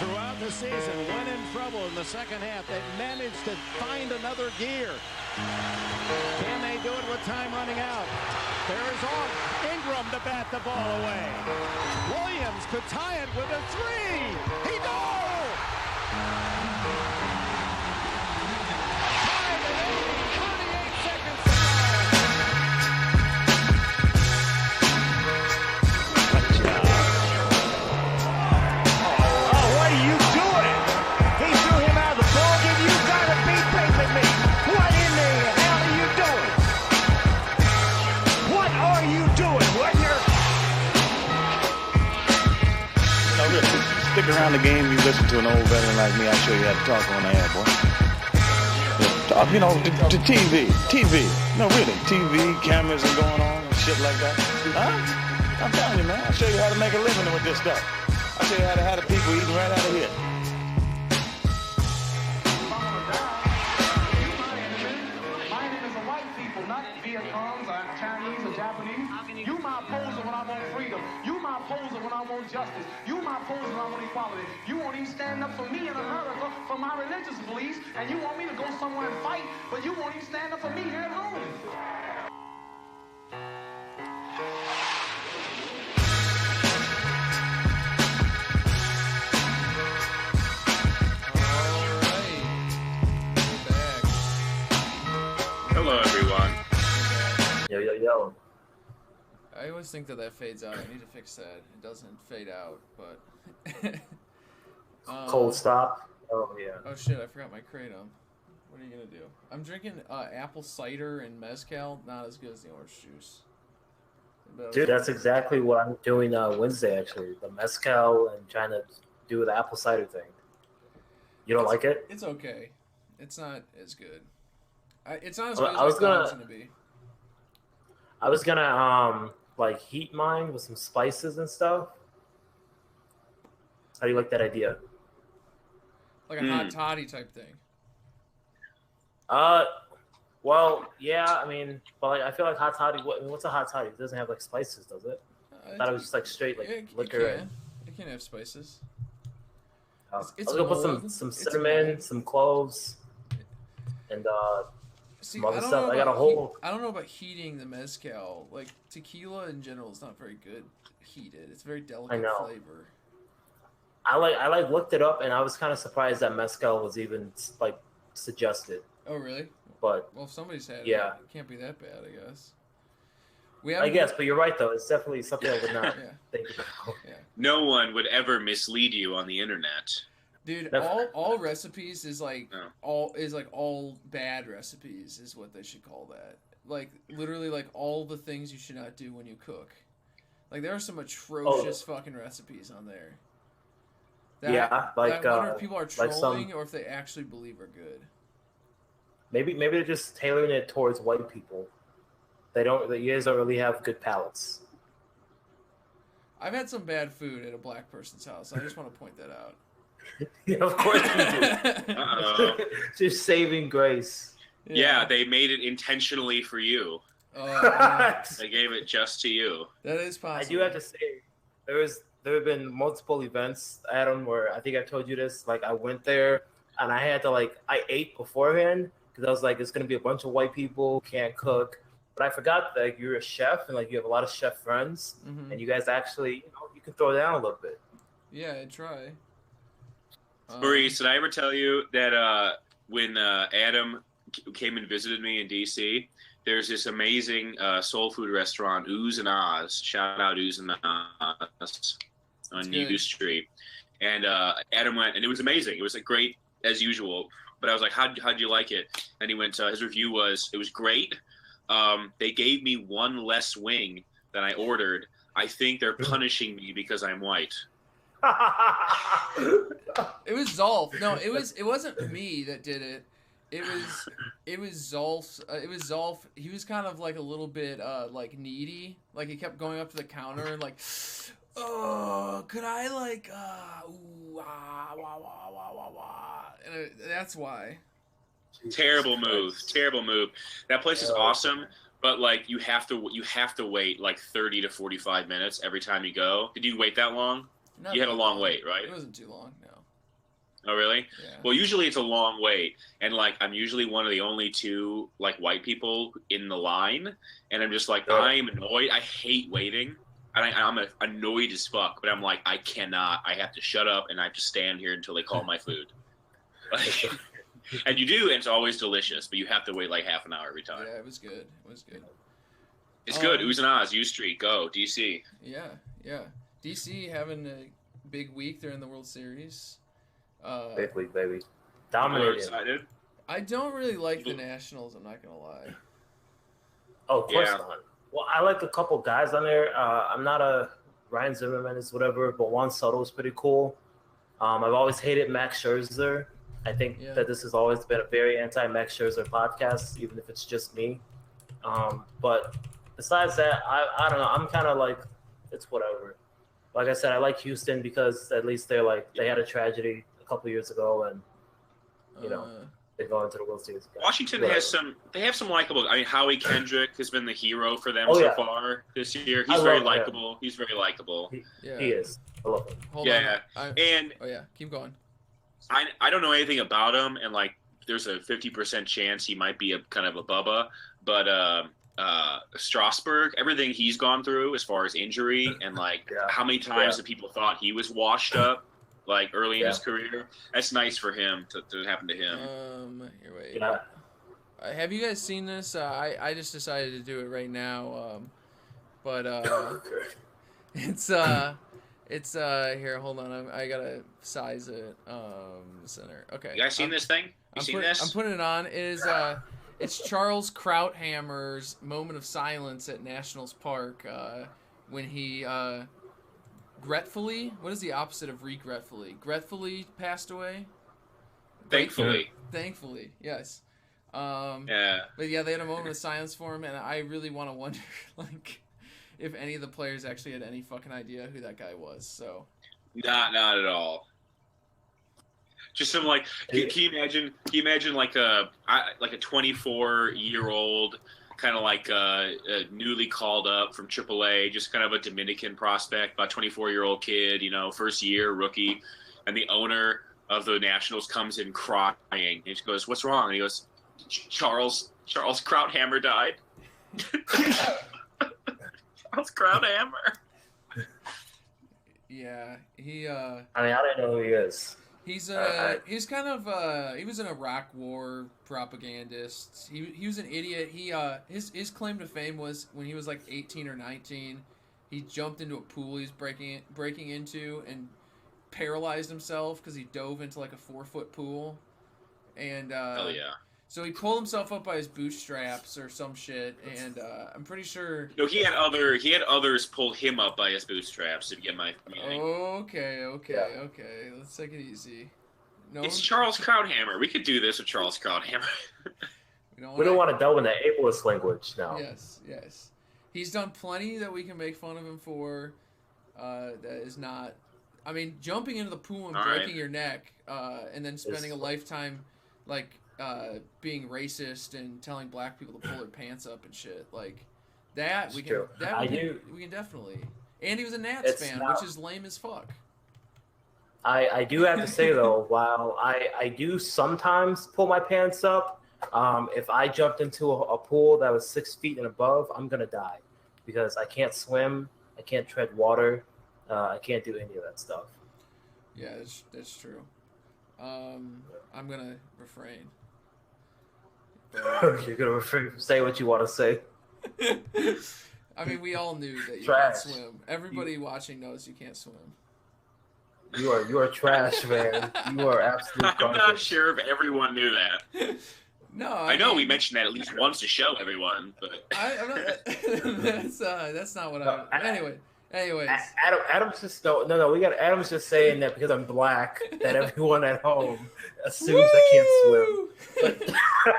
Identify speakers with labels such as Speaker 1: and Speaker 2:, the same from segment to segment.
Speaker 1: Throughout the season, when in trouble in the second half, they managed to find another gear. Can they do it with time running out? There's Ingram to bat the ball away. Williams could tie it with a three. He goes! Tied at 80, 38 seconds to
Speaker 2: Oh, what are you doing? He threw him out of the ball game. You gotta be taping me. What in the hell are you doing? What are you doing? What you're...
Speaker 3: No, really, stick around the game. You listen to an old veteran like me. I'll show you how to talk on the air, boy. You know, the TV. No, really, TV, cameras and going on and shit like that. Huh? I'm telling you, man. I'll show you how to make a living with this stuff. I'll show you how to have the people eating right out of here.
Speaker 4: My enemies are white people, not Vietcongs or Chinese or Japanese. You my opposer when I want freedom. You my opposer when I want justice. You my opposer when I want equality. You won't even stand up for me in America for my religious beliefs, and you want me to go somewhere and fight, but you won't even stand up for me here at home.
Speaker 5: Hello, everyone.
Speaker 6: Yo.
Speaker 7: I always think that fades out. I need to fix that. It doesn't fade out, but...
Speaker 6: Cold stop. Oh, yeah.
Speaker 7: Oh, shit, I forgot my Kratom. What are you going to do? I'm drinking apple cider and mezcal. Not as good as the orange juice.
Speaker 6: Dude, that's exactly what I'm doing Wednesday, actually. The mezcal and trying to do the apple cider thing. You don't like it?
Speaker 7: It's okay. It's not as good. It's not as good as
Speaker 6: I was
Speaker 7: I thought it was going to be.
Speaker 6: I was gonna like heat mine with some spices and stuff. How do you like that idea?
Speaker 7: Like a hot toddy type thing.
Speaker 6: Well, yeah. I mean, but like, I feel like hot toddy. What's a hot toddy? It doesn't have like spices, does it? I thought it was just like straight like liquor.
Speaker 7: It can have spices.
Speaker 6: I was gonna put some cinnamon, some cloves, and some other stuff. I got a whole.
Speaker 7: I don't know about heating the mezcal. Like tequila in general is not very good heated. It's very delicate flavor.
Speaker 6: I looked it up and I was kind of surprised that mezcal was even like suggested.
Speaker 7: Oh really?
Speaker 6: But
Speaker 7: well, if somebody's had
Speaker 6: it
Speaker 7: can't be that bad, I guess.
Speaker 6: I guess, but you're right though. It's definitely something I would not think about.
Speaker 7: Yeah.
Speaker 5: No one would ever mislead you on the internet.
Speaker 7: Dude, all recipes is like all bad recipes is what they should call that. Like literally like all the things you should not do when you cook. Like there are some atrocious fucking recipes on there. I wonder if people are trolling or if they actually believe are good.
Speaker 6: Maybe they're just tailoring it towards white people. You guys don't really have good palates.
Speaker 7: I've had some bad food at a black person's house. I just want to point that out.
Speaker 6: Yeah, of course we do. Just saving grace.
Speaker 5: Yeah, they made it intentionally for you. They gave it just to you.
Speaker 7: That is possible.
Speaker 6: I do have to say, there have been multiple events, Adam, where I think I told you this. Like I went there and I had to I ate beforehand because I was like, it's gonna be a bunch of white people, can't cook. But I forgot that you're a chef and you have a lot of chef friends, and you guys actually you can throw down a little bit.
Speaker 7: Yeah, I'd try.
Speaker 5: Maurice, did I ever tell you that when Adam came and visited me in D.C., there's this amazing soul food restaurant, Ooze and Oz. Shout out Ooze and Oz on U Street. And Adam went, and it was amazing. It was great as usual. But I was like, how'd you like it? And he went, his review was, it was great. They gave me one less wing than I ordered. I think they're punishing me because I'm white.
Speaker 7: It was Zolf. No, it wasn't me that did it. It was Zolf's. It was Zolf. He was kind of like a little bit like needy. Like he kept going up to the counter and like, oh, could I ooh, wah, wah, wah, wah, wah, wah. And that's why.
Speaker 5: Terrible move. That place is awesome, but you have to wait 30 to 45 minutes every time you go. Did you wait that long?
Speaker 7: Not
Speaker 5: you had a long
Speaker 7: long.
Speaker 5: wait, right?
Speaker 7: It wasn't too long, no.
Speaker 5: Oh, really?
Speaker 7: Yeah.
Speaker 5: Well, usually it's a long wait, and like I'm usually one of the only two like white people in the line, and I'm just like I'm annoyed. I hate waiting, and I'm annoyed as fuck. But I'm like I cannot. I have to shut up, and I have to stand here until they call my food. Like, and you do, and it's always delicious, but you have to wait like half an hour every time.
Speaker 7: Yeah, it was good. It was good.
Speaker 5: It's good. Oohs and ahs, U Street, go DC.
Speaker 7: Yeah, yeah. DC having a big week. They're in the World Series.
Speaker 6: Big week, baby.
Speaker 5: I'm
Speaker 6: Dominated.
Speaker 5: excited.
Speaker 7: I don't really like the Nationals. I'm not gonna lie.
Speaker 6: Oh, of course
Speaker 5: Yeah.
Speaker 6: not. Well, I like a couple guys on there. I'm not a Ryan Zimmerman is whatever, but Juan Soto is pretty cool. I've always hated Max Scherzer. I think that this has always been a very anti-Max Scherzer podcast, even if it's just me. But besides that, I don't know. I'm kind of like, it's whatever. Like I said, I like Houston because at least they're like, they had a tragedy a couple years ago, and they go into the World Series.
Speaker 5: Washington has some. They have some likable. I mean, Howie Kendrick has been the hero for them far this year. He's very likable. He's very likable.
Speaker 6: He is. I love him.
Speaker 7: Hold on.
Speaker 5: And
Speaker 7: keep going.
Speaker 5: I don't know anything about him, and like, there's a 50% chance he might be a kind of a bubba, but Strasburg, everything he's gone through as far as injury and like how many times have people thought he was washed up like early in his career. That's nice for him to happen to him.
Speaker 7: Here, wait. Have you guys seen this? I just decided to do it right now. It's here. Hold on. I gotta size it. Center. Okay.
Speaker 5: You guys seen this thing? You seen this?
Speaker 7: I'm putting it on. It is it's Charles Krauthammer's moment of silence at Nationals Park when he gratefully. What is the opposite of regretfully? Gratefully passed away.
Speaker 5: Thankfully.
Speaker 7: Thankfully, yes.
Speaker 5: Yeah.
Speaker 7: But yeah, they had a moment of silence for him, and I really want to wonder, like, if any of the players actually had any fucking idea who that guy was. So.
Speaker 5: Not at all. Just some like, can you imagine like a 24-year-old kind of like newly called up from AAA, just kind of a Dominican prospect, about 24-year-old kid, first year rookie, and the owner of the Nationals comes in crying. And he goes, "What's wrong?" And he goes, Charles Krauthammer died. Charles Krauthammer.
Speaker 7: Yeah, he.
Speaker 6: I mean, I don't know who he is.
Speaker 7: He's kind of he was an Iraq War propagandist. He was an idiot. His claim to fame was when he was like 18 or 19, he jumped into a pool he was breaking into and paralyzed himself because he dove into like a 4-foot pool, and
Speaker 5: hell yeah.
Speaker 7: So he pulled himself up by his bootstraps or some shit, and I'm pretty sure.
Speaker 5: No, he had others pull him up by his bootstraps. If you get my meaning.
Speaker 7: Okay. Let's take it easy. No,
Speaker 5: it's Charles Krauthammer. We could do this with Charles Krauthammer.
Speaker 6: We don't want to delve into ableist language now.
Speaker 7: Yes. He's done plenty that we can make fun of him for. That is not. I mean, jumping into the pool and breaking your neck, and then spending a lifetime, like. Being racist and telling black people to pull their pants up and shit like that. We can definitely. And he was a Nats fan, which is lame as fuck.
Speaker 6: I do have to say though, while I do sometimes pull my pants up, if I jumped into a pool that was 6 feet and above, I'm gonna die because I can't swim, I can't tread water, I can't do any of that stuff.
Speaker 7: Yeah, that's true. I'm gonna refrain.
Speaker 6: You're gonna say what you want to say.
Speaker 7: I mean, we all knew that you can't swim. Everybody watching knows you can't swim.
Speaker 6: You are trash, man. You are absolute garbage.
Speaker 5: I'm not sure if everyone knew that.
Speaker 7: No,
Speaker 5: I know we mentioned that at least once to show everyone, but
Speaker 7: I'm not. That's not what Anyways,
Speaker 6: Adam's just no. We got Adam's just saying that because I'm black that everyone at home assumes I can't swim.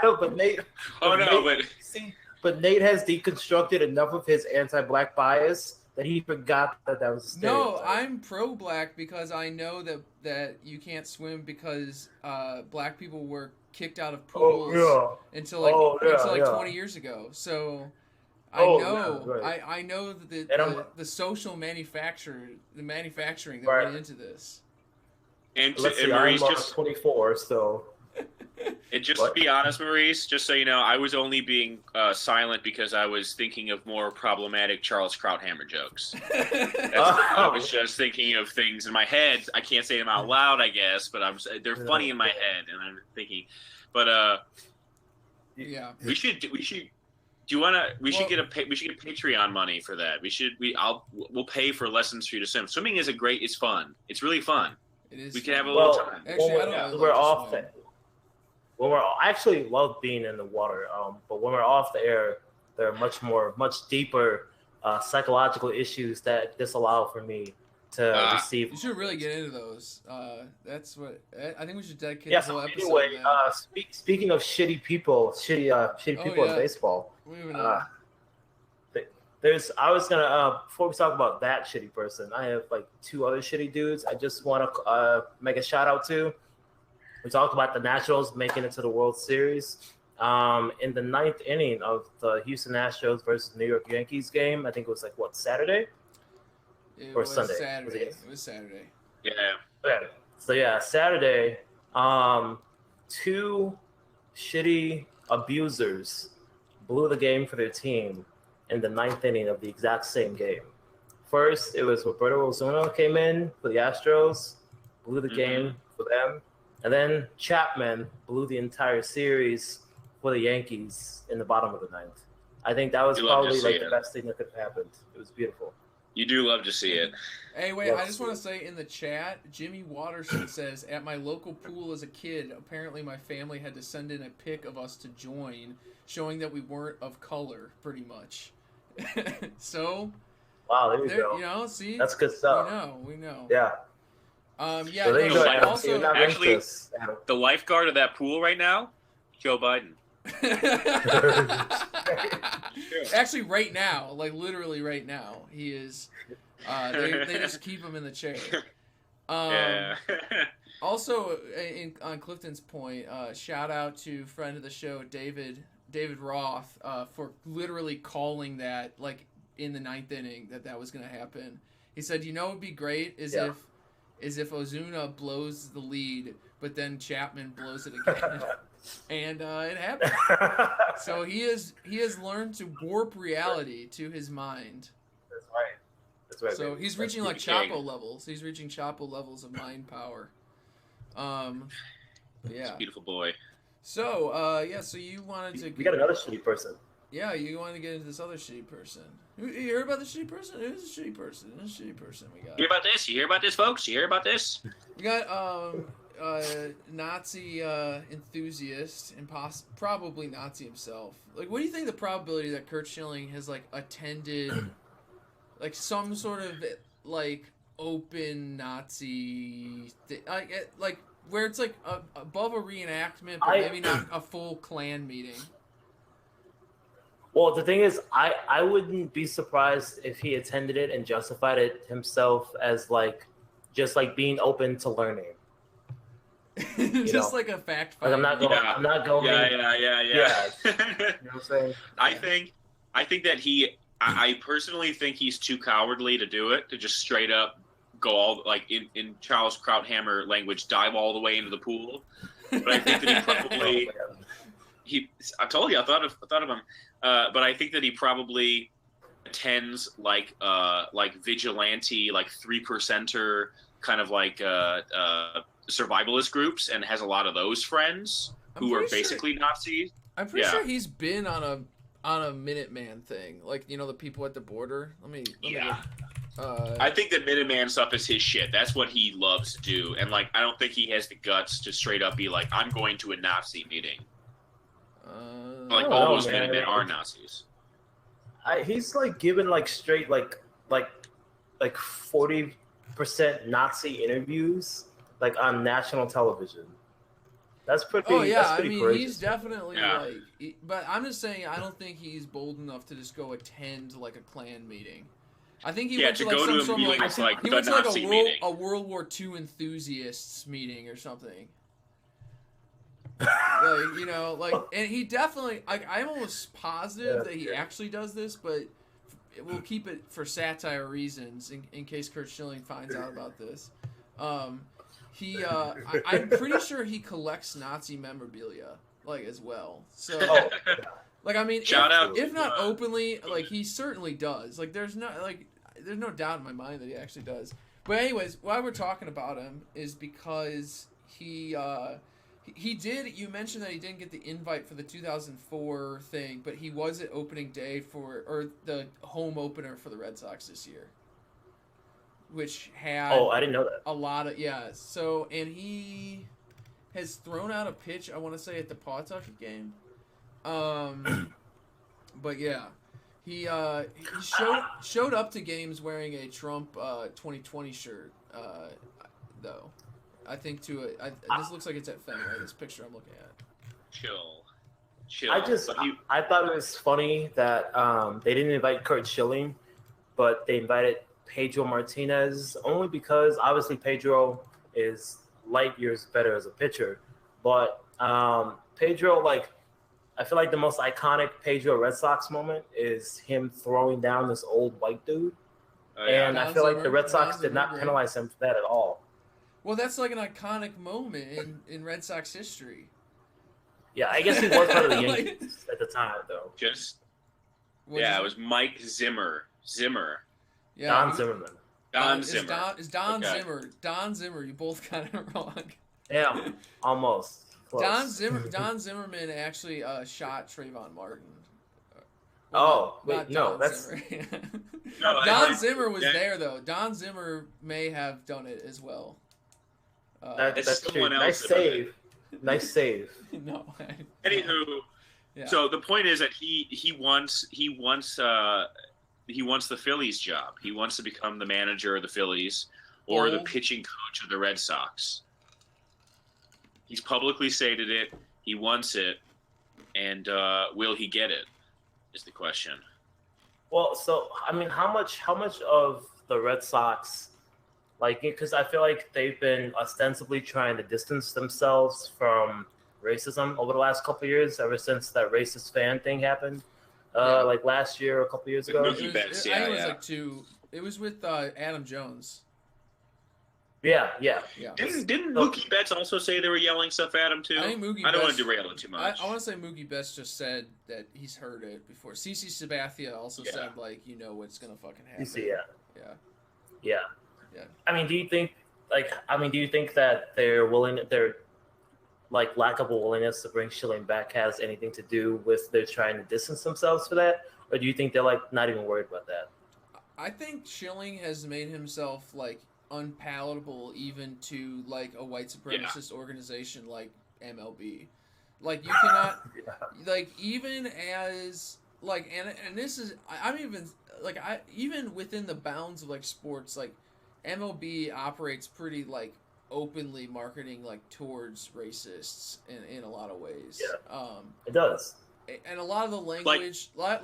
Speaker 6: But Nate. But Nate has deconstructed enough of his anti-black bias that he forgot that was a stereotype.
Speaker 7: No, I'm pro-black because I know that you can't swim because black people were kicked out of pools until 20 years ago. So. I know that the social manufacturing that went into this.
Speaker 5: And,
Speaker 6: Let's see,
Speaker 5: Maurice,
Speaker 6: I'm
Speaker 5: just
Speaker 6: 24, so.
Speaker 5: And just
Speaker 6: What?
Speaker 5: to be honest, Maurice, just so you know, I was only being silent because I was thinking of more problematic Charles Krauthammer jokes. I was just thinking of things in my head. I can't say them out loud, I guess, but they're funny in my head, and I'm thinking. But
Speaker 7: Yeah.
Speaker 5: we should. Do you want to? We should get Patreon money for that. We'll pay for lessons for you to swim. Swimming is it's fun. It's really fun.
Speaker 7: It is.
Speaker 5: We can have a little time.
Speaker 7: Actually, I don't really
Speaker 6: we're
Speaker 7: like to
Speaker 6: off
Speaker 7: swim.
Speaker 6: I actually love being in the water, but when we're off the air, there are much deeper psychological issues that disallow for me to receive.
Speaker 7: You should really get into those. That's what I think we should dedicate
Speaker 6: Yeah.
Speaker 7: the whole
Speaker 6: So
Speaker 7: episode.
Speaker 6: anyway,
Speaker 7: to that.
Speaker 6: speaking of shitty people in baseball, before we talk about that shitty person, I have like two other shitty dudes I just want to make a shout out to. We talked about the Nationals making it to the World Series. In the ninth inning of the Houston Astros versus New York Yankees game, I think it was like, Saturday?
Speaker 7: It
Speaker 6: or
Speaker 7: was
Speaker 6: Sunday?
Speaker 7: Saturday.
Speaker 6: Was
Speaker 7: It was Saturday.
Speaker 5: Yeah.
Speaker 6: So yeah, Saturday, two shitty abusers blew the game for their team in the ninth inning of the exact same game. First, it was Roberto Osuna came in for the Astros, blew the game for them. And then Chapman blew the entire series for the Yankees in the bottom of the ninth. I think that was probably like the best thing that could have happened. It was beautiful.
Speaker 5: You do love to see it.
Speaker 7: Hey, wait, I just want to say in the chat, Jimmy Watterson says, at my local pool as a kid, apparently my family had to send in a pic of us to join, showing that we weren't of color, pretty much. So,
Speaker 6: wow, there you go.
Speaker 7: You know, see?
Speaker 6: That's good stuff.
Speaker 7: We know.
Speaker 6: Yeah.
Speaker 7: Yeah,
Speaker 6: so there you go, Adam.
Speaker 7: also,
Speaker 6: You're not
Speaker 5: actually,
Speaker 6: this, Adam.
Speaker 5: The lifeguard of that pool right now, Joe Biden.
Speaker 7: Actually, right now, like literally right now, he is. They just keep him in the chair.
Speaker 5: Yeah.
Speaker 7: Also, on Clifton's point, shout out to friend of the show David Roth for literally calling that like in the ninth inning that was going to happen. He said, "You know, what would be great is if Ozuna blows the lead, but then Chapman blows it again." And it happened. So he has learned to warp reality to his mind.
Speaker 6: That's right.
Speaker 7: So he's reaching like Chapo levels. He's reaching Chapo levels of mind power. Yeah.
Speaker 5: He's a beautiful boy.
Speaker 7: So so you wanted to.
Speaker 6: We got another shitty person.
Speaker 7: Yeah, you wanted to get into this other shitty person. You heard about the shitty person? Who's the shitty person? Who's the shitty person we got?
Speaker 5: You hear about this? You hear about this, folks? You hear about this?
Speaker 7: We got Nazi enthusiast and probably Nazi himself. Like, what do you think the probability that Curt Schilling has like attended like some sort of like open Nazi like where it's like above a reenactment, but maybe not a full Klan meeting?
Speaker 6: Well, the thing is, I wouldn't be surprised if he attended it and justified it himself as like just like being open to learning.
Speaker 7: Just like a fact find.
Speaker 6: Like I'm not going.
Speaker 5: Yeah.
Speaker 6: I'm not going.
Speaker 5: Yeah.
Speaker 6: You know what I'm saying?
Speaker 5: I think that I personally think he's too cowardly to do it, to just straight up go all like in Charles Krauthammer language, dive all the way into the pool. But I think that he probably I told you I thought of him. But I think that he probably attends like vigilante, like 3%er kind of like survivalist groups, and has a lot of those friends who are basically Nazis.
Speaker 7: I'm pretty sure he's been on a Minuteman thing, like the people at the border. Let me
Speaker 5: I think that Minuteman stuff is his shit. That's what he loves to do, and like I don't think he has the guts to straight up be like, I'm going to a Nazi meeting. Like all those Minutemen are Nazis.
Speaker 6: He's like given like straight like 40% Nazi interviews like on national television. That's pretty.
Speaker 7: Oh yeah,
Speaker 6: that's pretty courageous.
Speaker 7: He's definitely but I'm just saying I don't think he's bold enough to just go attend like a Klan meeting. I think he went to like
Speaker 5: go to a
Speaker 7: some
Speaker 5: meeting
Speaker 7: like he
Speaker 5: the
Speaker 7: went to like
Speaker 5: Nazi meeting.
Speaker 7: a World War II enthusiasts meeting or something. And he definitely I'm almost positive that he actually does this, but we'll keep it for satire reasons in case Curt Schilling finds out about this. I'm pretty sure he collects Nazi memorabilia, like, as well. So, like, I mean,
Speaker 5: Shout out
Speaker 7: if
Speaker 5: to,
Speaker 7: not openly, like, he certainly does. Like, there's no doubt in my mind that he actually does. But anyways, why we're talking about him is because he did. You mentioned that he didn't get the invite for the 2004 thing, but he was at opening day or the home opener for the Red Sox this year, which had
Speaker 6: I didn't know that.
Speaker 7: a lot of So, and he has thrown out a pitch, I want to say, at the Pawtucket game. But yeah, he showed up to games wearing a Trump 2020 shirt. Though, I think this looks like it's at Fenway. This picture I'm looking at.
Speaker 5: Chill.
Speaker 6: I thought it was funny that they didn't invite Kurt Schilling, but they invited Pedro Martinez only because obviously Pedro is light years better as a pitcher. But Pedro, like, I feel like the most iconic Pedro Red Sox moment is him throwing down this old white dude. And I feel like the Red Sox did not penalize him for that at all.
Speaker 7: Well, that's like an iconic moment in Red Sox history.
Speaker 6: Yeah, I guess he was part of the Yankees at the time, though.
Speaker 5: It was Mike Zimmer.
Speaker 7: Yeah,
Speaker 6: Don Zimmerman.
Speaker 5: Don Zimmer.
Speaker 7: It's Don Zimmer. Don Zimmer. You both got it wrong.
Speaker 6: Yeah, almost. Close.
Speaker 7: Don Zimmerman actually shot Trayvon Martin.
Speaker 6: That's
Speaker 7: Don Zimmer was there though. Don Zimmer may have done it as well.
Speaker 6: That's true. Nice save. Nice save.
Speaker 7: No.
Speaker 5: Anywho,
Speaker 7: yeah.
Speaker 5: So the point is that he wants the Phillies job. He wants to become the manager of the Phillies or the pitching coach of the Red Sox. He's publicly stated it. He wants it, and will he get it? Is the question.
Speaker 6: Well, so I mean, how much of the Red Sox, like, because I feel like they've been ostensibly trying to distance themselves from racism over the last couple of years, ever since that racist fan thing happened, like last year or a couple of years ago.
Speaker 7: It was with Adam Jones.
Speaker 6: Yeah.
Speaker 5: Didn't Mookie Betts also say they were yelling stuff at him too?
Speaker 7: I think
Speaker 5: I don't want to derail it too much.
Speaker 7: I want to say Mookie Betts just said that he's heard it before. CC Sabathia also said, like, you know what's gonna fucking happen.
Speaker 6: Yeah. I mean, do you think that their like lack of a willingness to bring Schilling back has anything to do with their trying to distance themselves for that, or do you think they're like not even worried about that?
Speaker 7: I think Schilling has made himself like unpalatable even to like a white supremacist organization like MLB. Like, you cannot like, even as like, and this is, I'm even like, even within the bounds of like sports, like MLB operates pretty like openly marketing like towards racists in a lot of ways.
Speaker 6: It does.
Speaker 7: And a lot of the language, like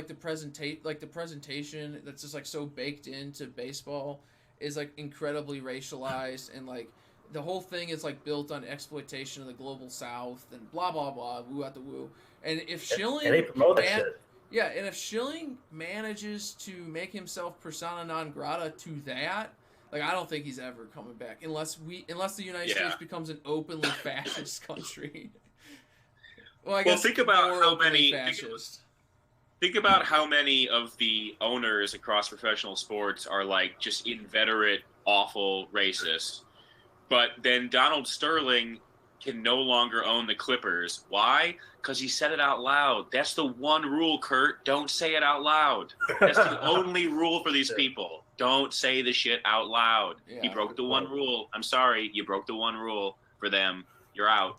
Speaker 7: the presentation that's just like so baked into baseball is like incredibly racialized, and like the whole thing is like built on exploitation of the global South and blah blah blah, woo out the woo. And if Schilling
Speaker 6: and they promote that shit.
Speaker 7: Yeah, and if Schilling manages to make himself persona non grata to that, like, I don't think he's ever coming back unless the United States becomes an openly fascist country.
Speaker 5: Think about how many. Think about how many of the owners across professional sports are like just inveterate, awful racists. But then Donald Sterling can no longer own the Clippers. Why? Because he said it out loud. That's the one rule, Kurt. Don't say it out loud. That's the only rule for these people. Don't say the shit out loud.
Speaker 7: Yeah,
Speaker 5: he broke the one rule. I'm sorry. You broke the one rule for them. You're out.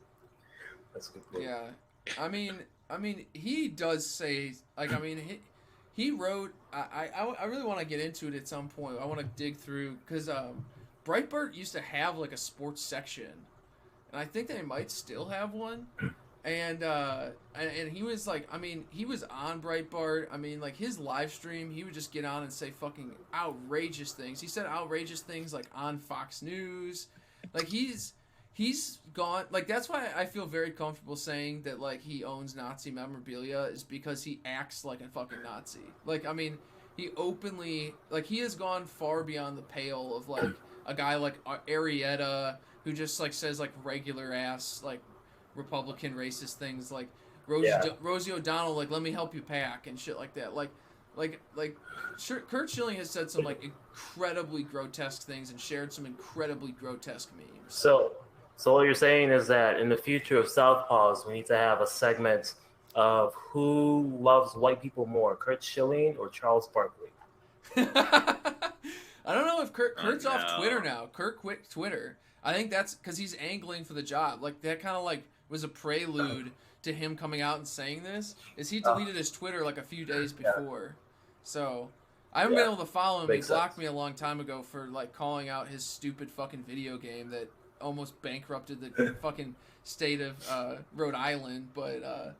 Speaker 6: That's a good point.
Speaker 7: Yeah. I mean, he does say, like, I mean, he wrote, I really want to get into it at some point. I want to dig through, because Breitbart used to have, like, a sports section, and I think they might still have one, and he was, like, I mean, he was on Breitbart. I mean, like, his live stream, he would just get on and say fucking outrageous things. He said outrageous things, like, on Fox News. Like, he's gone, like, that's why I feel very comfortable saying that, like, he owns Nazi memorabilia, is because he acts like a fucking Nazi. Like, I mean, he openly, like, he has gone far beyond the pale of, like, a guy like Arrieta, who just like says like regular ass like Republican racist things, like Rosie O'Donnell, like let me help you pack and shit like that. Kurt Schilling has said some like incredibly grotesque things and shared some incredibly grotesque memes.
Speaker 6: So what you're saying is that in the future of Southpaws, we need to have a segment of who loves white people more, Kurt Schilling or Charles Barkley.
Speaker 7: I don't know if Kurt's off Twitter now. Kurt quit Twitter. I think that's because he's angling for the job. Like that kind of like was a prelude to him coming out and saying this. Is he deleted his Twitter like a few days before? So I haven't been able to follow him. He blocked me a long time ago for like calling out his stupid fucking video game that almost bankrupted the fucking state of Rhode Island. But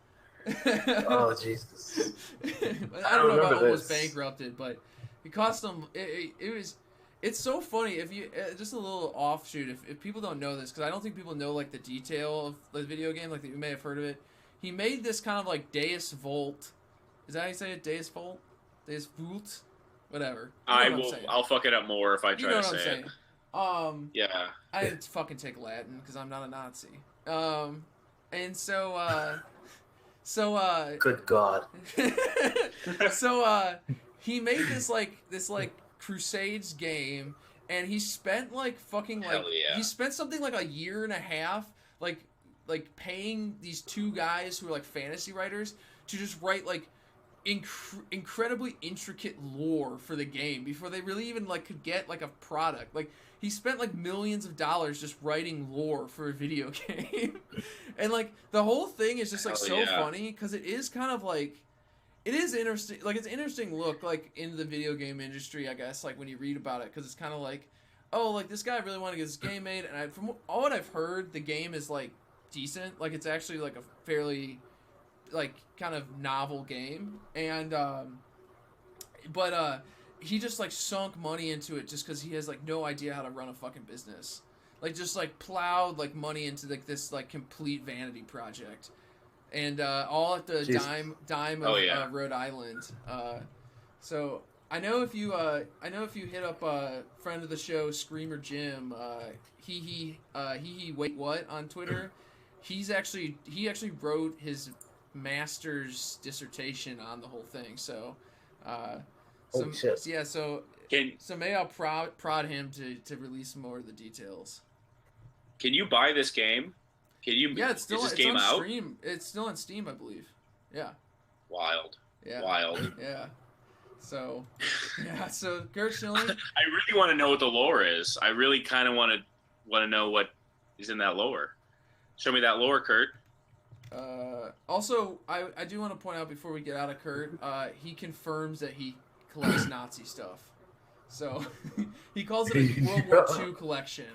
Speaker 6: oh Jesus!
Speaker 7: I don't know about almost bankrupted, but it cost them. It's so funny if you just a little offshoot. If people don't know this, because I don't think people know like the detail of the video game, like that you may have heard of it. He made this kind of like Deus Volt. Is that how you say it? Deus Volt? Deus Volt? Whatever.
Speaker 5: I'll fuck it up more if I try to say it.
Speaker 7: Yeah. I didn't fucking take Latin because I'm not a Nazi. And so
Speaker 6: good God.
Speaker 7: So he made this Crusades game, and he spent like fucking like he spent something like a year and a half like paying these two guys who are like fantasy writers to just write like incredibly intricate lore for the game before they really even like could get like a product. Like he spent like millions of dollars just writing lore for a video game. And like the whole thing is just like funny because it is kind of like it is interesting. Like it's an interesting look like into the video game industry, I guess, like when you read about it, because it's kind of like, oh, like this guy really wanted to get this game made, and from all what I've heard, the game is like decent. Like it's actually like a fairly like kind of novel game, and but he just like sunk money into it just because he has like no idea how to run a fucking business. Like just like plowed like money into like this like complete vanity project, and all at the dime of Rhode Island. So I know if you hit up a friend of the show, Screamer Jim, he wait what on Twitter, he actually wrote his master's dissertation on the whole thing. So so may I prod him to release more of the details.
Speaker 5: Can you buy this game?
Speaker 7: It's still
Speaker 5: is this
Speaker 7: it's
Speaker 5: game
Speaker 7: on
Speaker 5: out?
Speaker 7: Steam. It's still on Steam, I believe. Yeah.
Speaker 5: Wild.
Speaker 7: Yeah.
Speaker 5: Wild.
Speaker 7: Yeah. So, so Kurt Schilling.
Speaker 5: I really want to know what the lore is. I really kind of want to know what is in that lore. Show me that lore, Kurt.
Speaker 7: Also, I do want to point out before we get out of Kurt, he confirms that he collects Nazi stuff. So, he calls it a World War II collection.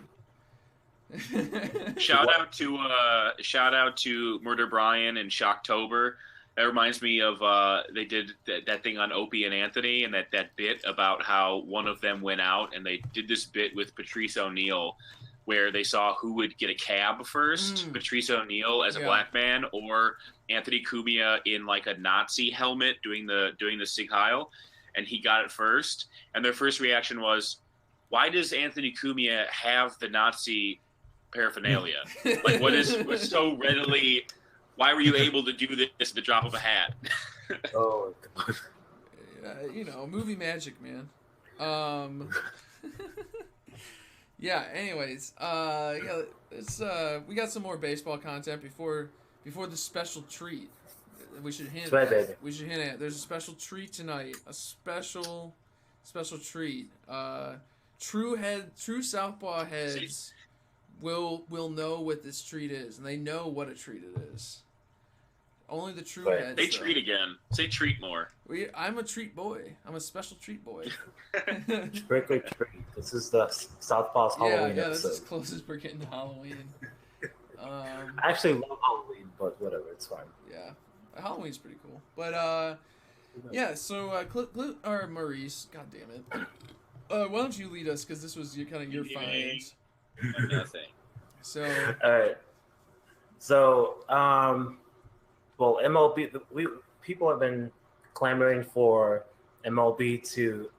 Speaker 5: Shout out to Murder Brian and Shocktober. That reminds me of they did that thing on Opie and Anthony, and that bit about how one of them went out and they did this bit with Patrice O'Neal where they saw who would get a cab first, Patrice O'Neal as a black man or Anthony Cumia in like a Nazi helmet doing the Sieg Heil, and he got it first. And their first reaction was, why does Anthony Cumia have the Nazi paraphernalia? Like what's so readily, why were you able to do this at the drop of a hat?
Speaker 6: Oh God.
Speaker 7: Movie magic, man. Yeah, anyways, it's we got some more baseball content before the special treat. We should hint at it. There's a special treat tonight. A special treat. True Southpaw heads will know what this treat is, and they know what a treat it is. Only the true heads.
Speaker 5: Say treat again. Say treat more.
Speaker 7: I'm a treat boy. I'm a special treat boy.
Speaker 6: Trick or treat. This is the Southpaw's Halloween episode.
Speaker 7: This is as close as we're getting to Halloween.
Speaker 6: I actually love Halloween, but whatever, it's fine.
Speaker 7: Yeah, Halloween's pretty cool. But so Maurice, god damn it. Why don't you lead us, because this was your finds.
Speaker 5: Nothing.
Speaker 7: So.
Speaker 6: All right. So, well, MLB. People have been clamoring for MLB to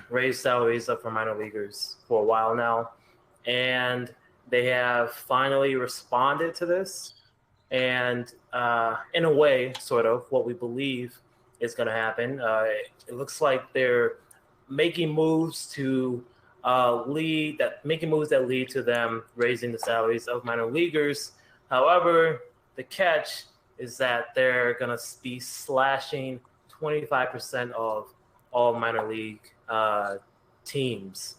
Speaker 6: raise salaries up for minor leaguers for a while now. and they have finally responded to this. And in a way, sort of what we believe is going to happen. It looks like they're making moves to making moves that lead to them raising the salaries of minor leaguers. However, the catch is that they're going to be slashing 25% of all minor league teams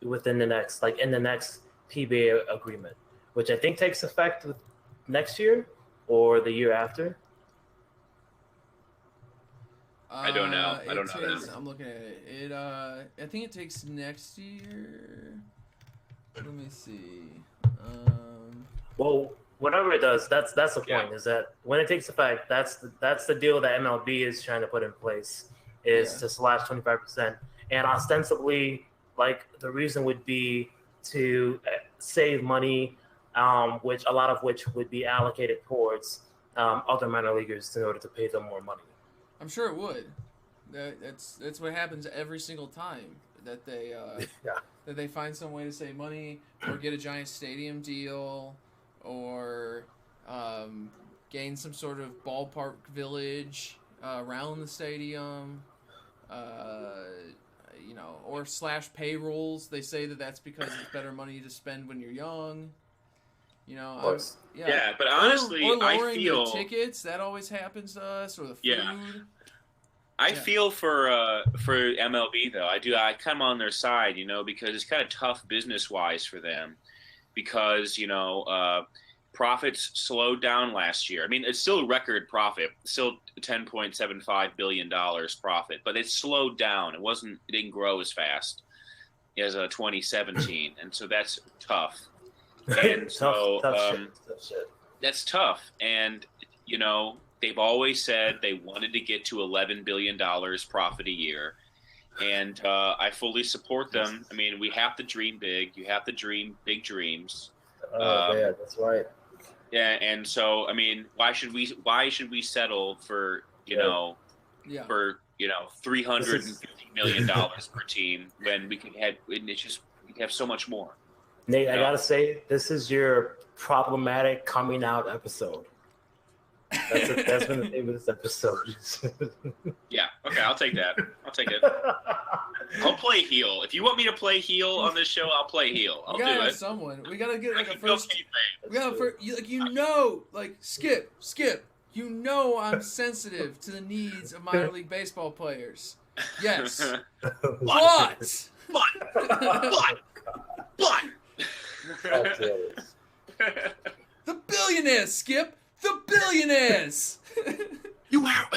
Speaker 6: within the next, in the next PBA agreement, which I think takes effect next year or the year after.
Speaker 5: I don't know. I don't know that.
Speaker 7: I'm looking at it. I think it takes next year. Let me see.
Speaker 6: Well, whatever it does, that's the point. Is that when it takes effect, that's the deal that MLB is trying to put in place, is to slash 25%, and ostensibly, the reason would be to save money, which a lot of which would be allocated towards other minor leaguers in order to pay them more money.
Speaker 7: I'm sure it would. That's what happens every single time that they that they find some way to save money or get a giant stadium deal or gain some sort of ballpark village around the stadium, or slash payrolls. They say that's because it's better money to spend when you're young.
Speaker 5: But honestly,
Speaker 7: or lowering
Speaker 5: I feel
Speaker 7: the tickets, that always happens to us, or the food.
Speaker 5: I feel for MLB though. I come on their side, because it's kind of tough business wise for them, because profits slowed down last year. I mean, it's still a record profit, still $10.75 billion profit, but it slowed down. It didn't grow as fast as 2017, and so that's tough. And so
Speaker 6: tough shit.
Speaker 5: That's tough. And, they've always said they wanted to get to $11 billion profit a year. And I fully support them. I mean, we have to dream big. You have to dream big dreams.
Speaker 6: Yeah, that's right.
Speaker 5: Yeah, and so, I mean, why should we settle for, for, $350 million per team when we could have so much more?
Speaker 6: Nate, I gotta say, this is your problematic coming out episode. That's been the name of this episode.
Speaker 5: Yeah, okay, I'll take that. I'll take it. I'll play heel. If you want me to play heel on this show, I'll play heel. I'll do it. We gotta have
Speaker 7: someone. We gotta get a first.
Speaker 5: We gotta
Speaker 7: Skip. I'm sensitive to the needs of minor league baseball players. Yes, but. The billionaires, Skip. The billionaires.
Speaker 5: You are.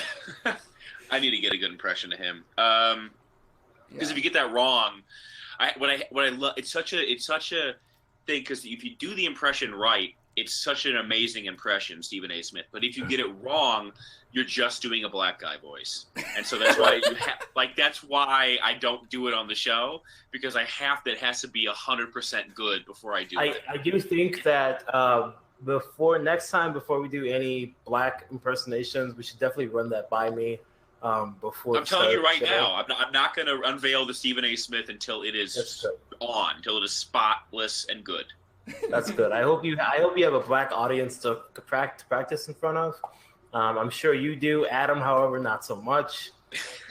Speaker 5: I need to get a good impression of him. Because if you get that wrong, what I love, it's such a thing. Because if you do the impression right, it's such an amazing impression, Stephen A. Smith. But if you get it wrong, you're just doing a black guy voice, and so that's why that's why I don't do it on the show, because it has to be 100% good before I do it.
Speaker 6: I do think that before we do any black impersonations, we should definitely run that by me before.
Speaker 5: I'm telling you right now, I'm not going to unveil the Stephen A. Smith until it is until it is spotless and good.
Speaker 6: That's good. I hope you have a black audience to practice in front of. I'm sure you do, Adam. However, not so much.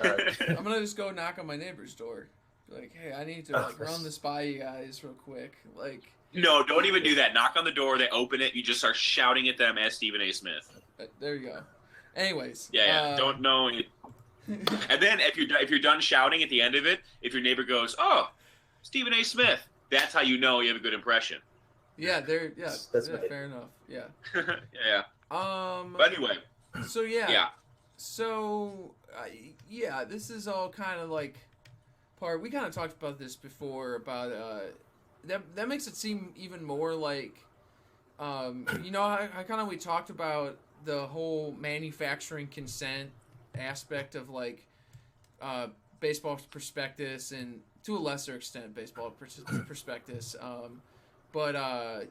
Speaker 7: I'm gonna just go knock on my neighbor's door. Like, hey, I need to run this by you guys real quick.
Speaker 5: No, don't even do that. Knock on the door. They open it. You just start shouting at them as Stephen A. Smith.
Speaker 7: There you go. Anyways.
Speaker 5: Yeah. Don't know. And then if you're done shouting at the end of it, if your neighbor goes, "Oh, Stephen A. Smith," that's how you know you have a good impression.
Speaker 7: Yeah, that's fair enough. Yeah.
Speaker 5: Yeah. But anyway.
Speaker 7: So yeah. Yeah. So this is all kind of part. We kind of talked about this before about that makes it seem even more like how kind of we talked about the whole manufacturing consent aspect of baseball prospectus, and to a lesser extent baseball prospectus. But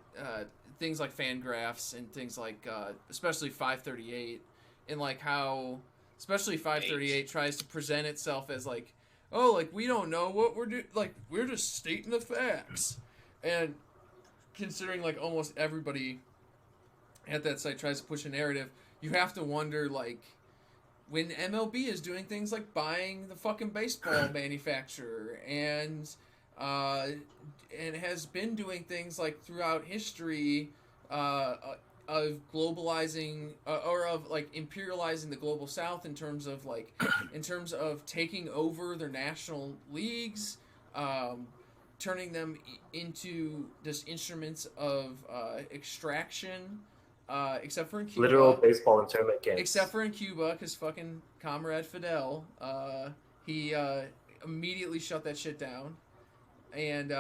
Speaker 7: things like Fangraphs and things like, especially 538, and how, especially 538 tries to present itself as oh, like, we don't know what we're doing. Like, we're just stating the facts. And considering, like, almost everybody at that site tries to push a narrative, you have to wonder, like, when MLB is doing things like buying the fucking baseball manufacturer and has been doing things like throughout history of globalizing or of like imperializing the global South in terms of taking over their national leagues, turning them into just instruments of extraction. Except for in Cuba.
Speaker 6: Literal baseball internment games.
Speaker 7: Except for in Cuba, because fucking Comrade Fidel, he immediately shut that shit down. And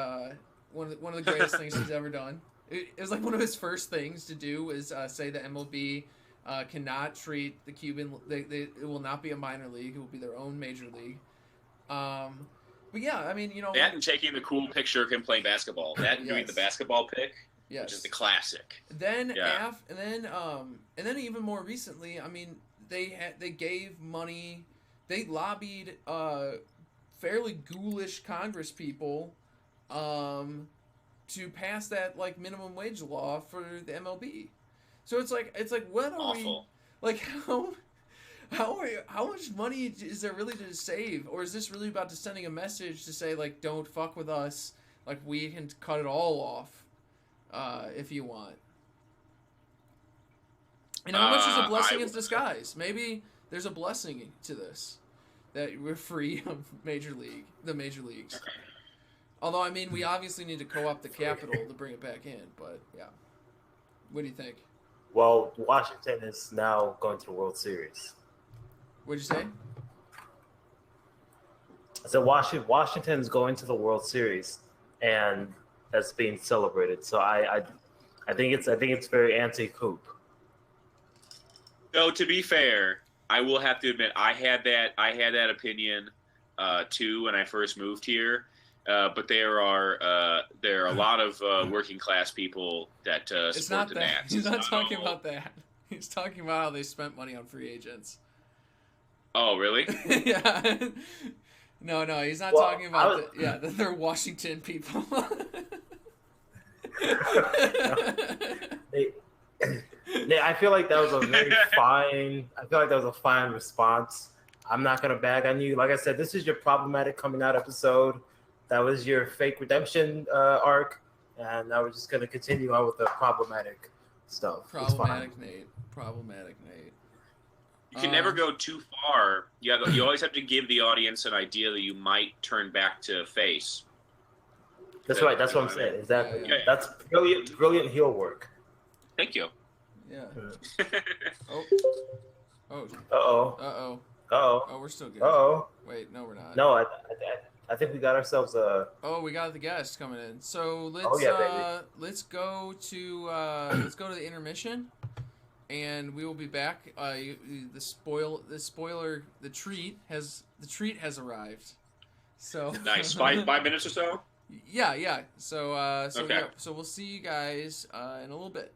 Speaker 7: one of the greatest things he's ever done. It was like one of his first things to do was say that MLB cannot treat the Cuban. It will not be a minor league. It will be their own major league. But yeah, I mean,
Speaker 5: that and taking the cool picture of him playing basketball. That and doing the basketball pick.
Speaker 7: Yes.
Speaker 5: Which is the classic.
Speaker 7: Then and then even more recently, I mean, they gave money, they lobbied fairly ghoulish Congress people to pass that like minimum wage law for the MLB. So it's like what are
Speaker 5: awful.
Speaker 7: We like how much money is there really to save, or is this really about just sending a message to say like don't fuck with us, like we can cut it all off? If you want. And how much is a blessing in disguise? Maybe there's a blessing to this, that we're free of the major leagues. Although, I mean, we obviously need to co-opt the capital to bring it back in, but yeah. What do you think?
Speaker 6: Well, Washington is now going to the World Series.
Speaker 7: What'd you say?
Speaker 6: I said Washington's going to the World Series, and that's being celebrated. So I think it's very anti-coup.
Speaker 5: So to be fair, I will have to admit I had that opinion too when I first moved here. But there are a lot of working class people that support the Nats.
Speaker 7: He's not talking about that. He's talking about how they spent money on free agents.
Speaker 5: Oh, really?
Speaker 7: Yeah. No, he's not talking about they're Washington people.
Speaker 6: I feel like that was a very fine. I feel like that was a fine response. I'm not gonna bag on you. Like I said, this is your problematic coming out episode. That was your fake redemption arc, and now we're just gonna continue on with the problematic stuff.
Speaker 7: Problematic Nate.
Speaker 5: You can never go too far. You always have to give the audience an idea that you might turn back to face.
Speaker 6: That's right. That's what I'm saying. Exactly.
Speaker 7: Yeah.
Speaker 6: That's brilliant heel work.
Speaker 5: Thank you.
Speaker 7: Yeah. Oh.
Speaker 6: Uh-oh.
Speaker 7: Oh, we're still good.
Speaker 6: Uh-oh.
Speaker 7: Wait, no, we're not.
Speaker 6: No, I think we got ourselves a.
Speaker 7: Oh, we got the guest coming in. So let's let's go to the intermission, and we will be back. The treat has arrived. So
Speaker 5: nice. 5 minutes or so.
Speaker 7: Yeah. So
Speaker 5: okay.
Speaker 7: yeah, so we'll see you guys in a little bit.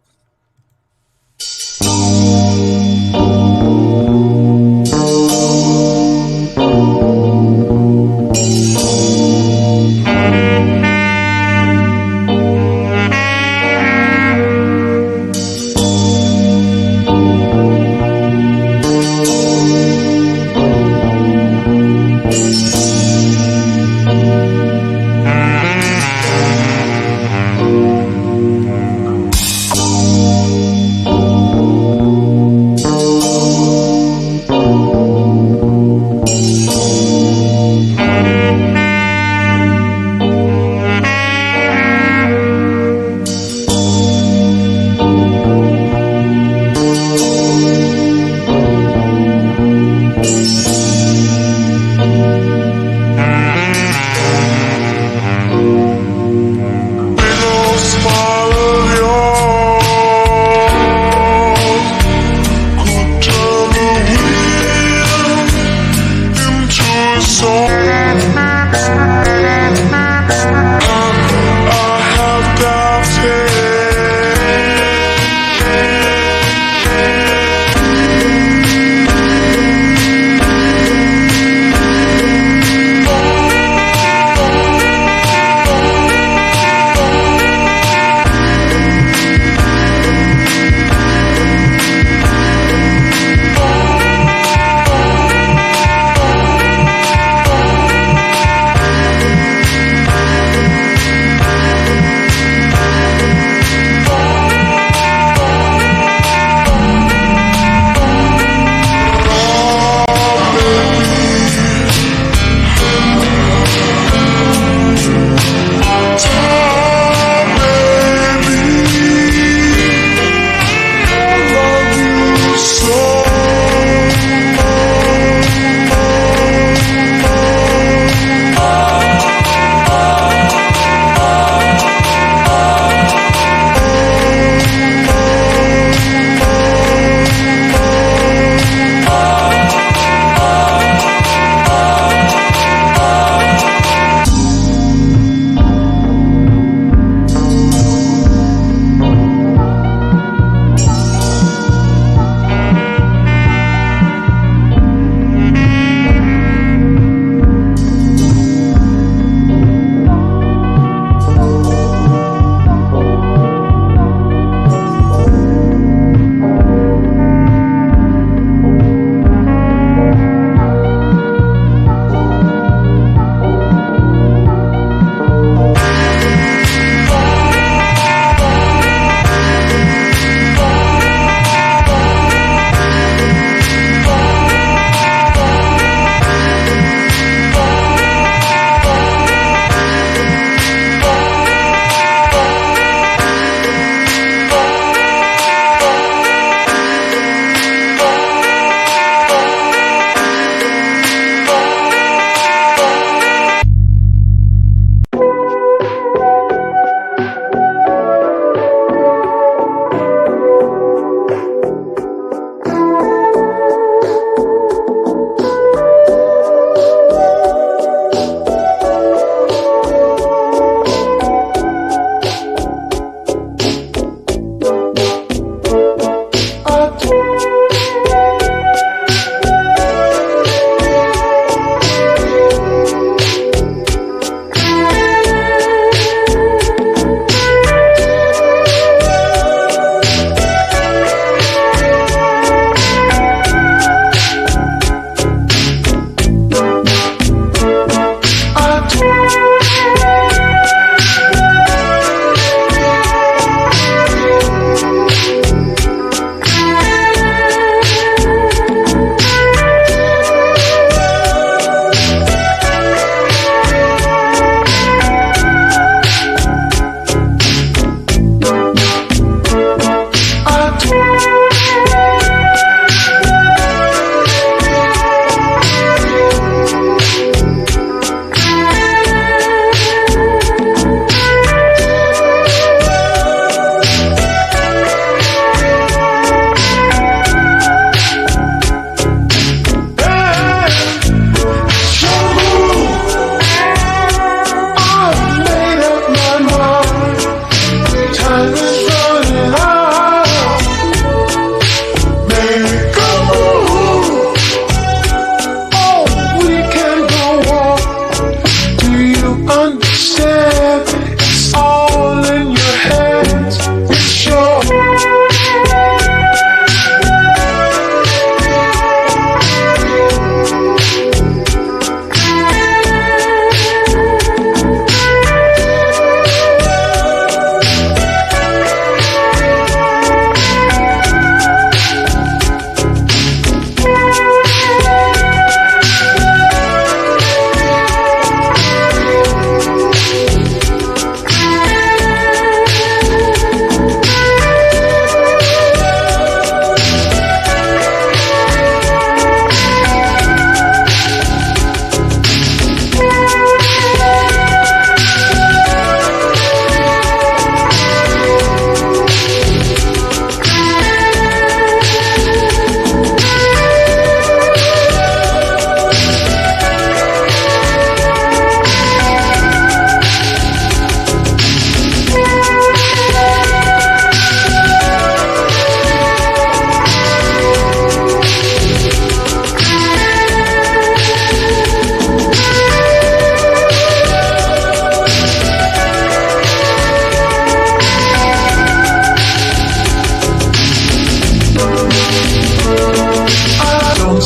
Speaker 8: understand. It's all in your hands. It's your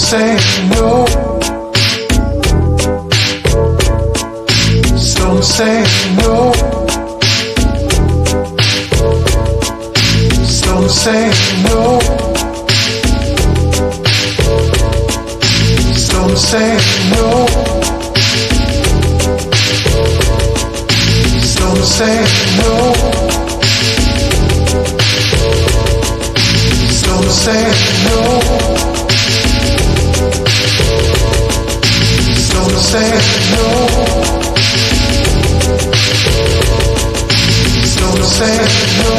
Speaker 8: say no. Don't say no. Don't say no. Don't say no. Don't say no. Don't say no. Don't say no. Don't say no.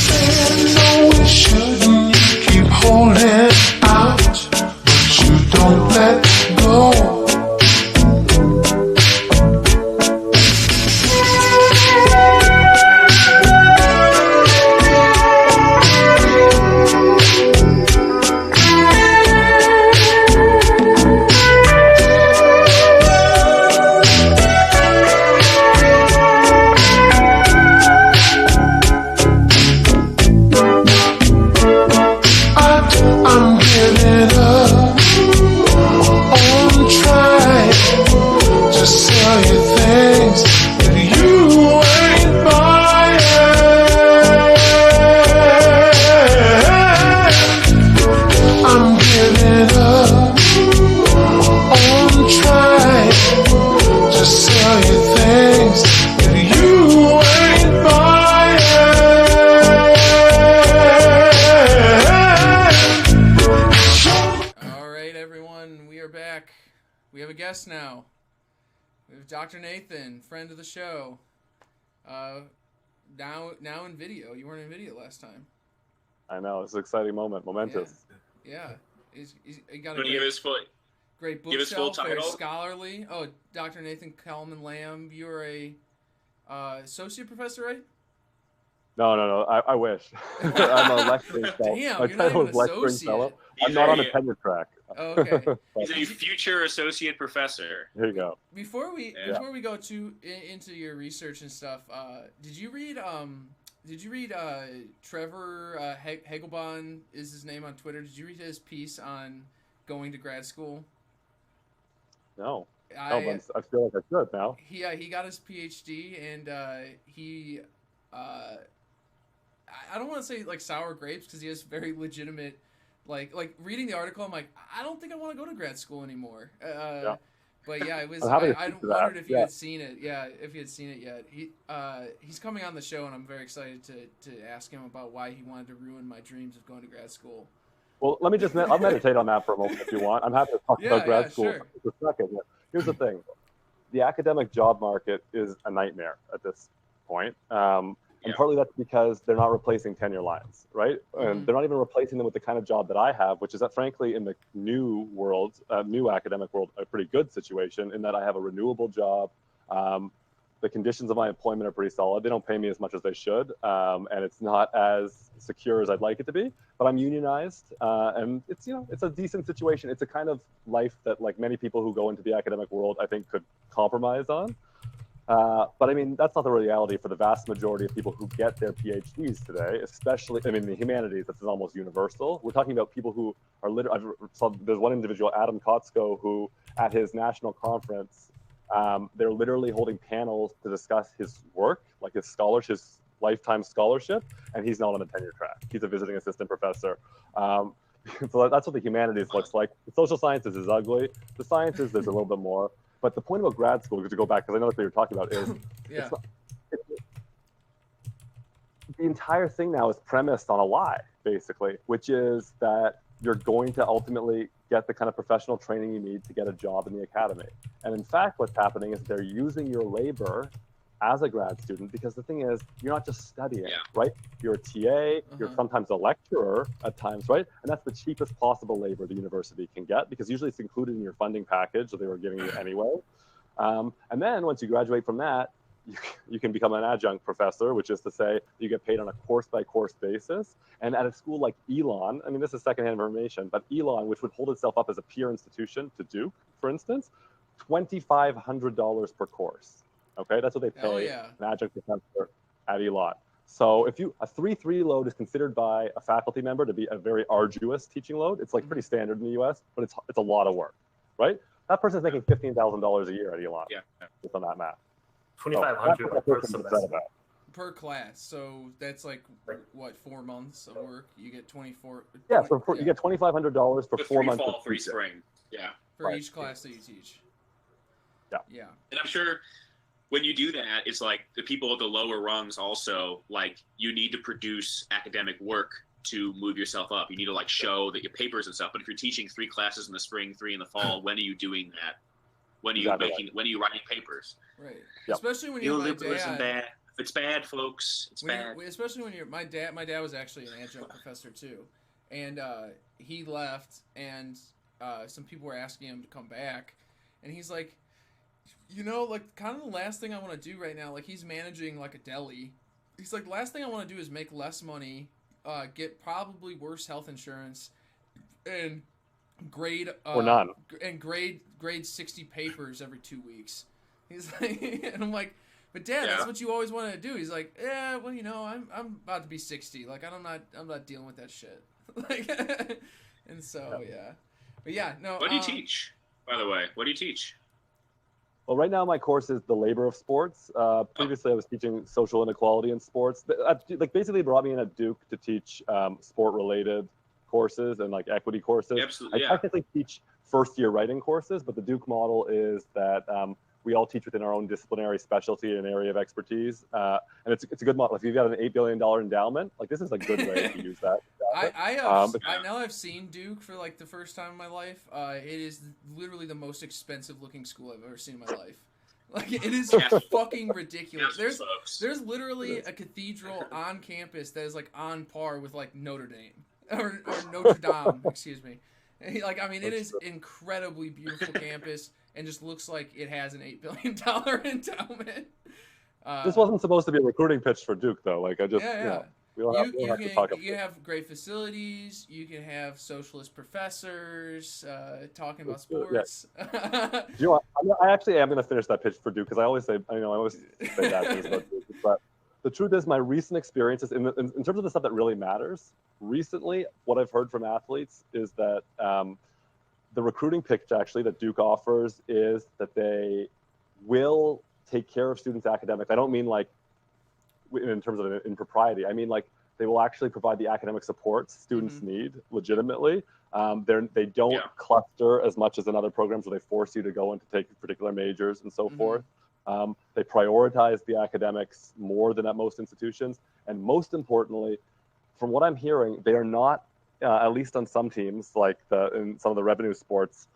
Speaker 8: Saying no, we shouldn't. You keep holding out, but you don't let go.
Speaker 7: Now we have Dr. Nathan, friend of the show. Now in video. You weren't in video last time.
Speaker 9: I know, it's an exciting moment, momentous.
Speaker 7: Yeah. He's got
Speaker 5: a
Speaker 7: great bookshelf, very scholarly. Oh, Dr. Nathan Kalman Lamb, you're a associate professor, right?
Speaker 9: No. I wish. I'm a lecturing fellow.
Speaker 7: Damn,
Speaker 9: My
Speaker 7: you're not even an
Speaker 9: lecturing
Speaker 7: associate.
Speaker 9: fellow. I'm not on a tenure track.
Speaker 7: Oh, okay.
Speaker 5: He's a future associate professor.
Speaker 9: Here you go.
Speaker 7: Before we go into your research and stuff, did you read Trevor Hegelbon is his name on Twitter? Did you read his piece on going to grad school?
Speaker 9: No. I feel like I should now.
Speaker 7: He got his PhD and he I don't want to say like sour grapes because he has very legitimate. Like reading the article, I'm like, I don't think I want to go to grad school anymore. But yeah, it was. I wondered if you had seen it. Yeah, if you had seen it yet. He's coming on the show, and I'm very excited to ask him about why he wanted to ruin my dreams of going to grad school.
Speaker 9: Well, let me just I'll meditate on that for a moment if you want. I'm happy to talk about grad school
Speaker 7: sure.
Speaker 9: for a second. Here's the thing: the academic job market is a nightmare at this point. And partly that's because they're not replacing tenure lines, right? And they're not even replacing them with the kind of job that I have, which is that, frankly, in the new world, new academic world, a pretty good situation in that I have a renewable job. The conditions of my employment are pretty solid. They don't pay me as much as they should, and it's not as secure as I'd like it to be. But I'm unionized, and it's it's a decent situation. It's a kind of life that like many people who go into the academic world, I think, could compromise on. But I mean, that's not the reality for the vast majority of people who get their PhDs today, especially, I mean, the humanities, that's almost universal. We're talking about people who are literally, there's one individual, Adam Kotsko, who at his national conference, they're literally holding panels to discuss his work, like his scholarship, his lifetime scholarship, and he's not on the tenure track. He's a visiting assistant professor. So that's what the humanities looks like. The social sciences is ugly. The sciences, there's a little bit more. But the point about grad school, to go back, because I know that's what you're talking about, is the entire thing now is premised on a lie, basically, which is that you're going to ultimately get the kind of professional training you need to get a job in the academy. And in fact, what's happening is they're using your labor as a grad student, because the thing is, you're not just studying, right? You're a TA, you're sometimes a lecturer at times, right? And that's the cheapest possible labor the university can get, because usually it's included in your funding package that they were giving you anyway. And then once you graduate from that, you can become an adjunct professor, which is to say you get paid on a course-by-course basis. And at a school like Elon, I mean, this is secondhand information, but Elon, which would hold itself up as a peer institution to Duke, for instance, $2,500 per course. Okay, that's what they pay an adjunct professor at Elon. So if a 3-3 load is considered by a faculty member to be a very arduous teaching load, it's like pretty standard in the US, but it's a lot of work, right? That person's making $15,000 a year at Elon. Yeah, just on that math.
Speaker 6: 2,500 per semester.
Speaker 7: Per class, so that's like what, 4 months of work? You get 24.
Speaker 9: Yeah, so you get $2,500 for 4 months.
Speaker 5: Fall, 3 spring. Yeah.
Speaker 7: For each class that you teach.
Speaker 9: Yeah.
Speaker 7: Yeah.
Speaker 5: And I'm sure when you do that, it's like the people at the lower rungs also, like, you need to produce academic work to move yourself up. You need to like show that your papers and stuff. But if you're teaching 3 classes in the spring, 3 in the fall, when are you doing that? When are you when are you writing papers?
Speaker 7: Right. Yep. Especially when you're my dad.
Speaker 5: Bad. It's bad, folks. It's bad.
Speaker 7: Especially when you're my dad. My dad was actually an adjunct professor too, and he left, and some people were asking him to come back, and he's like, like kind of the last thing I want to do right now. Like, he's managing like a deli. He's like, last thing I want to do is make less money, get probably worse health insurance, and grade
Speaker 9: or none,
Speaker 7: and grade 60 papers every 2 weeks. He's like, and I'm like, but Dad, that's what you always wanted to do. He's like, yeah, well, I'm about to be 60. Like, I'm not dealing with that shit. Like, and so but no.
Speaker 5: What do you teach, by the way? What do you teach?
Speaker 9: Well, right now my course is the labor of sports. Previously, I was teaching social inequality in sports. Like, basically brought me in at Duke to teach sport-related courses and like equity courses.
Speaker 5: Absolutely,
Speaker 9: I technically teach first-year writing courses, but the Duke model is that we all teach within our own disciplinary specialty and area of expertise, and it's a good model. If you've got an $8 billion endowment, like, this is a good way to use that.
Speaker 7: Now I've seen Duke for like the first time in my life. It is literally the most expensive looking school I've ever seen in my life. Like, it is fucking ridiculous. There's literally a cathedral on campus that is like on par with like Notre Dame or Notre Dame, excuse me. Like, I mean, it is incredibly beautiful campus and just looks like it has an $8 billion endowment.
Speaker 9: This wasn't supposed to be a recruiting pitch for Duke, though. Like, I just,
Speaker 7: you can have great facilities. You can have socialist professors talking about sports.
Speaker 9: Yeah. I actually am going to finish that pitch for Duke, because I always say bad things about Duke. But the truth is, my recent experiences in terms of the stuff that really matters, recently, what I've heard from athletes is that the recruiting pitch actually that Duke offers is that they will take care of students' academics. I don't mean like in terms of impropriety. I mean, like, they will actually provide the academic support students need legitimately. They don't cluster as much as in other programs where they force you to go in to take particular majors and so forth. They prioritize the academics more than at most institutions. And most importantly, from what I'm hearing, they are not, at least on some teams, like in some of the revenue sports,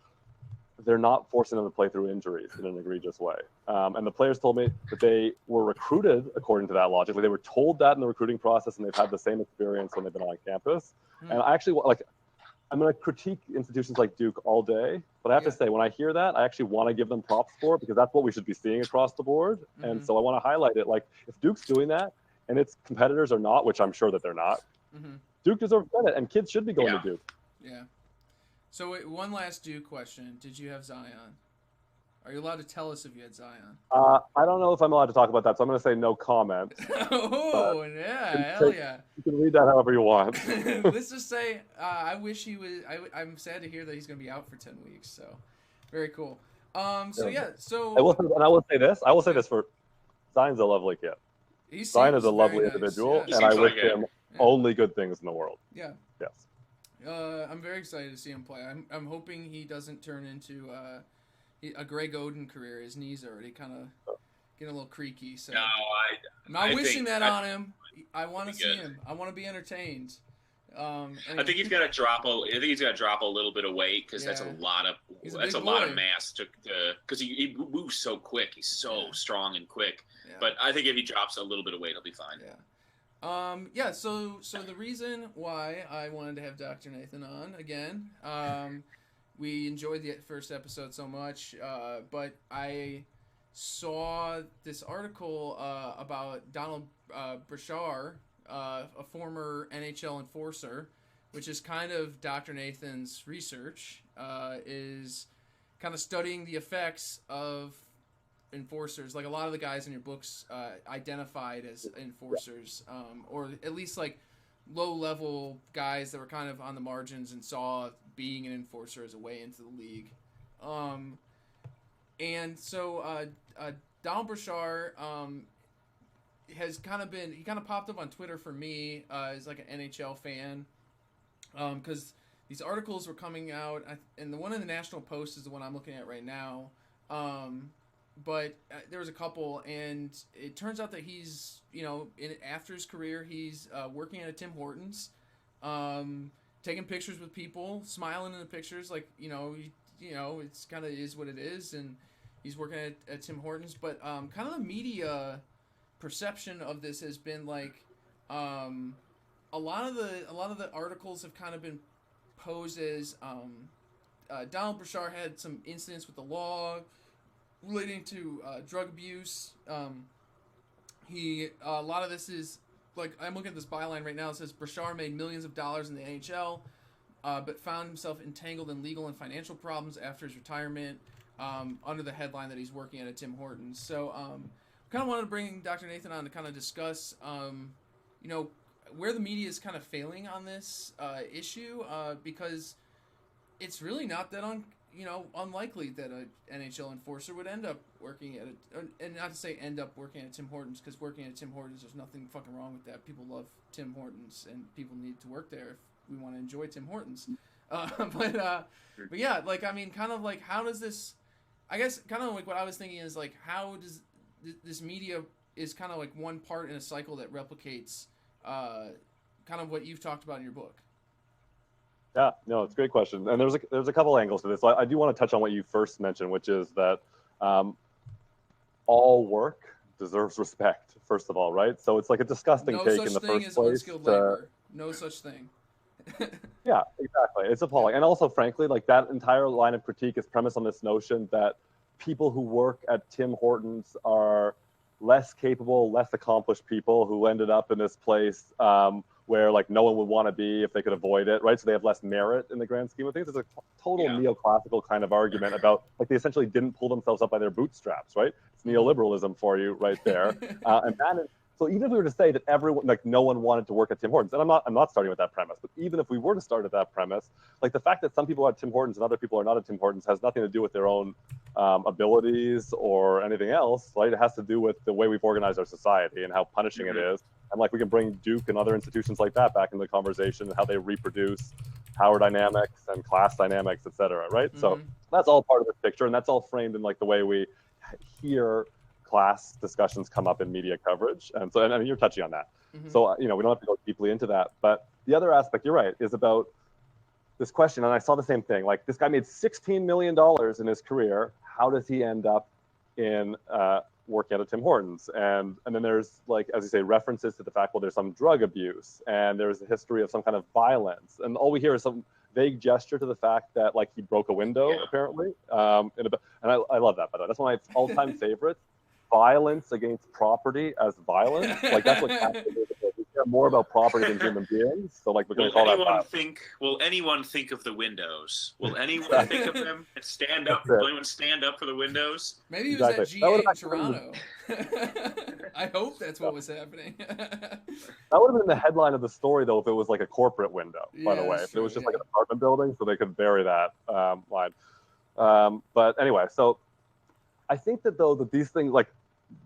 Speaker 9: they're not forcing them to play through injuries in an egregious way. And the players told me that they were recruited according to that logic. Like, they were told that in the recruiting process, and they've had the same experience when they've been on campus. And I actually, like, I'm going to critique institutions like Duke all day, but I have to say, when I hear that, I actually want to give them props for it because that's what we should be seeing across the board.
Speaker 7: Mm-hmm.
Speaker 9: And so I want to highlight it. Like, if Duke's doing that and its competitors are not, which I'm sure that they're not,
Speaker 7: Mm-hmm.
Speaker 9: Duke deserves credit, and kids should be going to Duke.
Speaker 7: Yeah. So wait, one last Duke question. Did you have Zion? Are you allowed to tell us if you had Zion?
Speaker 9: I don't know if I'm allowed to talk about that, so I'm going to say no comment.
Speaker 7: Oh, yeah, hell yeah.
Speaker 9: You can read that however you want.
Speaker 7: Let's just say I wish he was. I'm sad to hear that he's going to be out for 10 weeks. So, very cool. So
Speaker 9: I will say this. I will say this for Zion's a lovely kid. Zion is a lovely individual, and I wish him only good things in the world.
Speaker 7: Yeah.
Speaker 9: Yes.
Speaker 7: I'm very excited to see him play. I'm hoping he doesn't turn into a Greg Oden career. His knees are already kind of getting a little creaky. So I'm not wishing that on him. I want to see him. I want to be entertained.
Speaker 5: I think he's got to drop a little bit of weight because that's a lot of mass because he moves so quick. He's so strong and quick. Yeah. But I think if he drops a little bit of weight, he'll be fine.
Speaker 7: Yeah. So the reason why I wanted to have Dr. Nathan on again, we enjoyed the first episode so much, but I saw this article about Donald Brashar, a former NHL enforcer, which is kind of Dr. Nathan's research, is kind of studying the effects of enforcers. Like a lot of the guys in your books identified as enforcers, or at least like low-level guys that were kind of on the margins and saw being an enforcer as a way into the league. And so Donald Brashar has kind of popped up on Twitter for me as like an NHL fan, because these articles were coming out, and the one in the National Post is the one I'm looking at right now. But there was a couple, and it turns out that he's, after his career, he's working at a Tim Hortons, taking pictures with people, smiling in the pictures, like, it's kind of is what it is, and he's working at Tim Hortons. But kind of the media perception of this has been like, a lot of the articles have kind of been posed as Donald Brashar had some incidents with the law relating to drug abuse. A lot of this is, like, I'm looking at this byline right now. It says Brashar made millions of dollars in the NHL, but found himself entangled in legal and financial problems after his retirement, under the headline that he's working at a Tim Hortons. So kind of wanted to bring Dr. Nathan on to kind of discuss, where the media is kind of failing on this issue, because it's really not that unlikely that an NHL enforcer would end up working at and not to say end up working at Tim Hortons, because working at Tim Hortons, there's nothing fucking wrong with that. People love Tim Hortons, and people need to work there if we want to enjoy Tim Hortons. But yeah, like, I mean, kind of like, how does this, I guess, kind of like what I was thinking is like, how does this media is kind of like one part in a cycle that replicates kind of what you've talked about in your book.
Speaker 9: Yeah, no, it's a great question. And there's a couple angles to this. I do want to touch on what you first mentioned, which is that all work deserves respect, first of all, right? So it's like a disgusting take in the first place. No such thing as unskilled labor. No such thing. Yeah, exactly. It's appalling. And also, frankly, like, that entire line of critique is premised on this notion that people who work at Tim Hortons are less capable, less accomplished people who ended up in this place where, like, no one would want to be if they could avoid it, right? So they have less merit in the grand scheme of things. It's a total neoclassical kind of argument about, like, they essentially didn't pull themselves up by their bootstraps, right? It's neoliberalism for you right there. And that is, so even if we were to say that everyone, like, no one wanted to work at Tim Hortons, and I'm not starting with that premise, but even if we were to start at that premise, like, the fact that some people are at Tim Hortons and other people are not at Tim Hortons has nothing to do with their own abilities or anything else, right? It has to do with the way we've organized our society and how punishing it is. And, like, we can bring Duke and other institutions like that back into the conversation and how they reproduce power dynamics and class dynamics, et cetera, right? So that's all part of the picture, and that's all framed in, like, the way we hear class discussions come up in media coverage. And so, I mean, you're touching on that. So, we don't have to go deeply into that. But the other aspect, you're right, is about this question, and I saw the same thing. Like, this guy made $16 million in his career. How does he end up in working at a Tim Hortons? And then there's, like, as you say, references to the fact, well, there's some drug abuse, and there's a history of some kind of violence. And all we hear is some vague gesture to the fact that like he broke a window apparently. And I love that, by the way. That's one of my all-time favorites. Violence against property as violence. Like that's what capitalism is. We care more about property than human beings. So like we're going to call that violence.
Speaker 5: Will anyone think of the windows? Will anyone think of them and stand up? Will anyone stand up for the windows?
Speaker 7: Maybe he was at GA in Toronto. I hope that's what was happening.
Speaker 9: That would have been the headline of the story, though, if it was like a corporate window, by the way. If it was just like an apartment building, so they could bury that line. But anyway, so I think that, though, that these things, like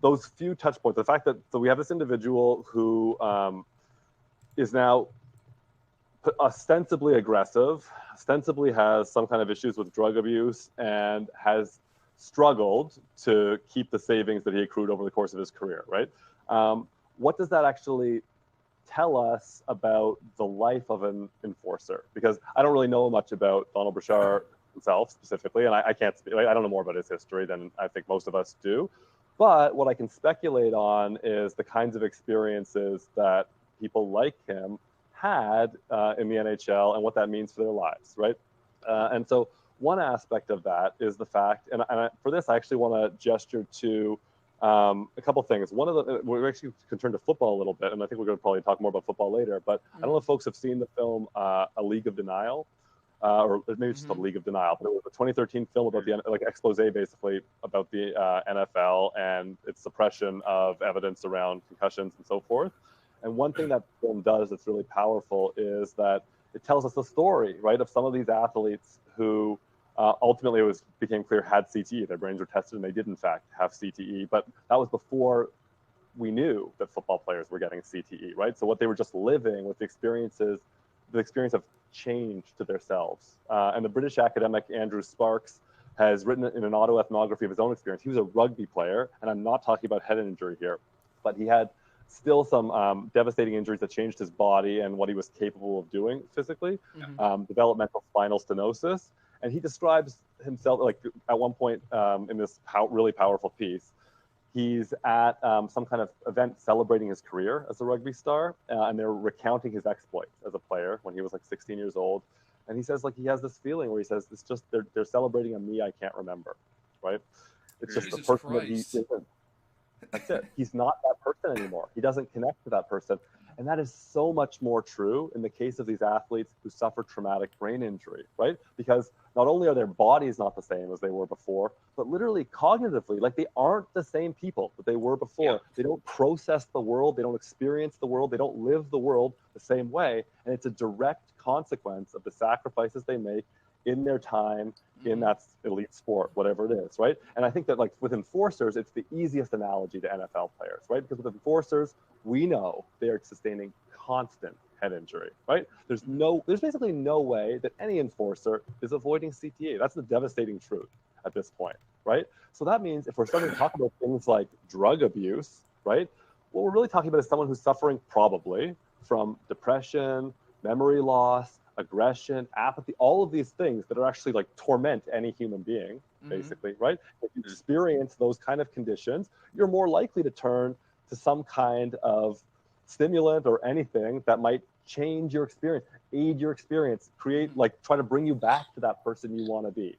Speaker 9: those few touch points, the fact that so we have this individual who is now ostensibly aggressive, ostensibly has some kind of issues with drug abuse, and has struggled to keep the savings that he accrued over the course of his career, right? What does that actually tell us about the life of an enforcer? Because I don't really know much about Donald Bouchard himself specifically, and I can't speak, I don't know more about his history than I think most of us do. But what I can speculate on is the kinds of experiences that people like him had in the NHL and what that means for their lives, right? And so one aspect of that is the fact, and for this, I actually want to gesture to a couple things. One of the, we're actually can turn to football a little bit, and I think we're going to probably talk more about football later, but I don't know if folks have seen the film A League of Denial, or maybe it's just A League of Denial, but it was a 2013 film about the, like, expose basically about the NFL and its suppression of evidence around concussions and so forth. And one thing that film does that's really powerful is that it tells us the story, right, of some of these athletes who ultimately became clear had CTE. Their brains were tested and they did in fact have CTE, but that was before we knew that football players were getting CTE, right? So what they were just living with the experience of change to themselves. And the British academic Andrew Sparks has written in an autoethnography of his own experience. He was a rugby player, and I'm not talking about head injury here, but he had still some devastating injuries that changed his body and what he was capable of doing physically, developmental spinal stenosis. And he describes himself, like at one point in this really powerful piece, he's at some kind of event celebrating his career as a rugby star, and they're recounting his exploits as a player when he was like 16 years old. And he says, like, he has this feeling where he says, it's just, they're celebrating a me I can't remember, right? It's just the person that he isn't. That's it. He's not that person anymore. He doesn't connect to that person. And that is so much more true in the case of these athletes who suffer traumatic brain injury, right? Because not only are their bodies not the same as they were before, but literally cognitively, like they aren't the same people that they were before. Yeah. They don't process the world. They don't experience the world. They don't live the world the same way. And it's a direct consequence of the sacrifices they make in their time in that elite sport, whatever it is, right? And I think that, like, with enforcers, it's the easiest analogy to NFL players, right? Because with enforcers, we know they are sustaining constant head injury, right? There's basically no way that any enforcer is avoiding CTE. That's the devastating truth at this point, right? So that means if we're starting to talk about things like drug abuse, right? What we're really talking about is someone who's suffering probably from depression, memory loss, aggression, apathy, all of these things that are actually like torment any human being, basically, right? If you experience those kind of conditions, you're more likely to turn to some kind of stimulant or anything that might change your experience, aid your experience, create, like, try to bring you back to that person you want to be,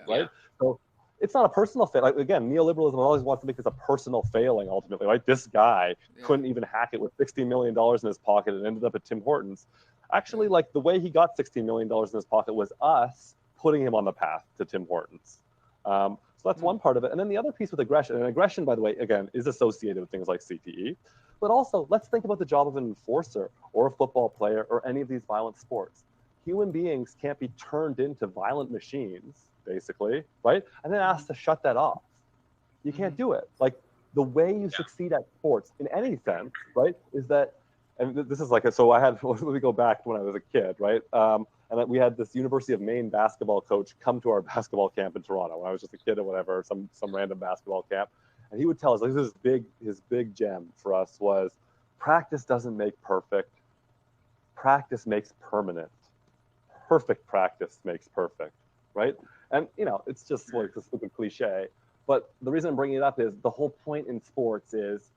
Speaker 9: right? So it's not a personal fail. Like, again, neoliberalism always wants to make this a personal failing ultimately, right? This guy couldn't even hack it with $16 million in his pocket and ended up at Tim Hortons. Actually, like, the way he got $16 million in his pocket was us putting him on the path to Tim Hortons. So that's one part of it. And then the other piece with aggression, and aggression, by the way, again, is associated with things like CTE. But also, let's think about the job of an enforcer or a football player or any of these violent sports. Human beings can't be turned into violent machines, basically, right? And then asked to shut that off. You can't do it. Like, the way you succeed at sports, in any sense, right, is that, and this is like, so I had, let me go back to when I was a kid, right? And we had this University of Maine basketball coach come to our basketball camp in Toronto when I was just a kid or whatever, some random basketball camp. And he would tell us, like, his big gem for us was, practice doesn't make perfect. Practice makes permanent. Perfect practice makes perfect, right? And, you know, it's just like this stupid cliche. But the reason I'm bringing it up is the whole point in sports is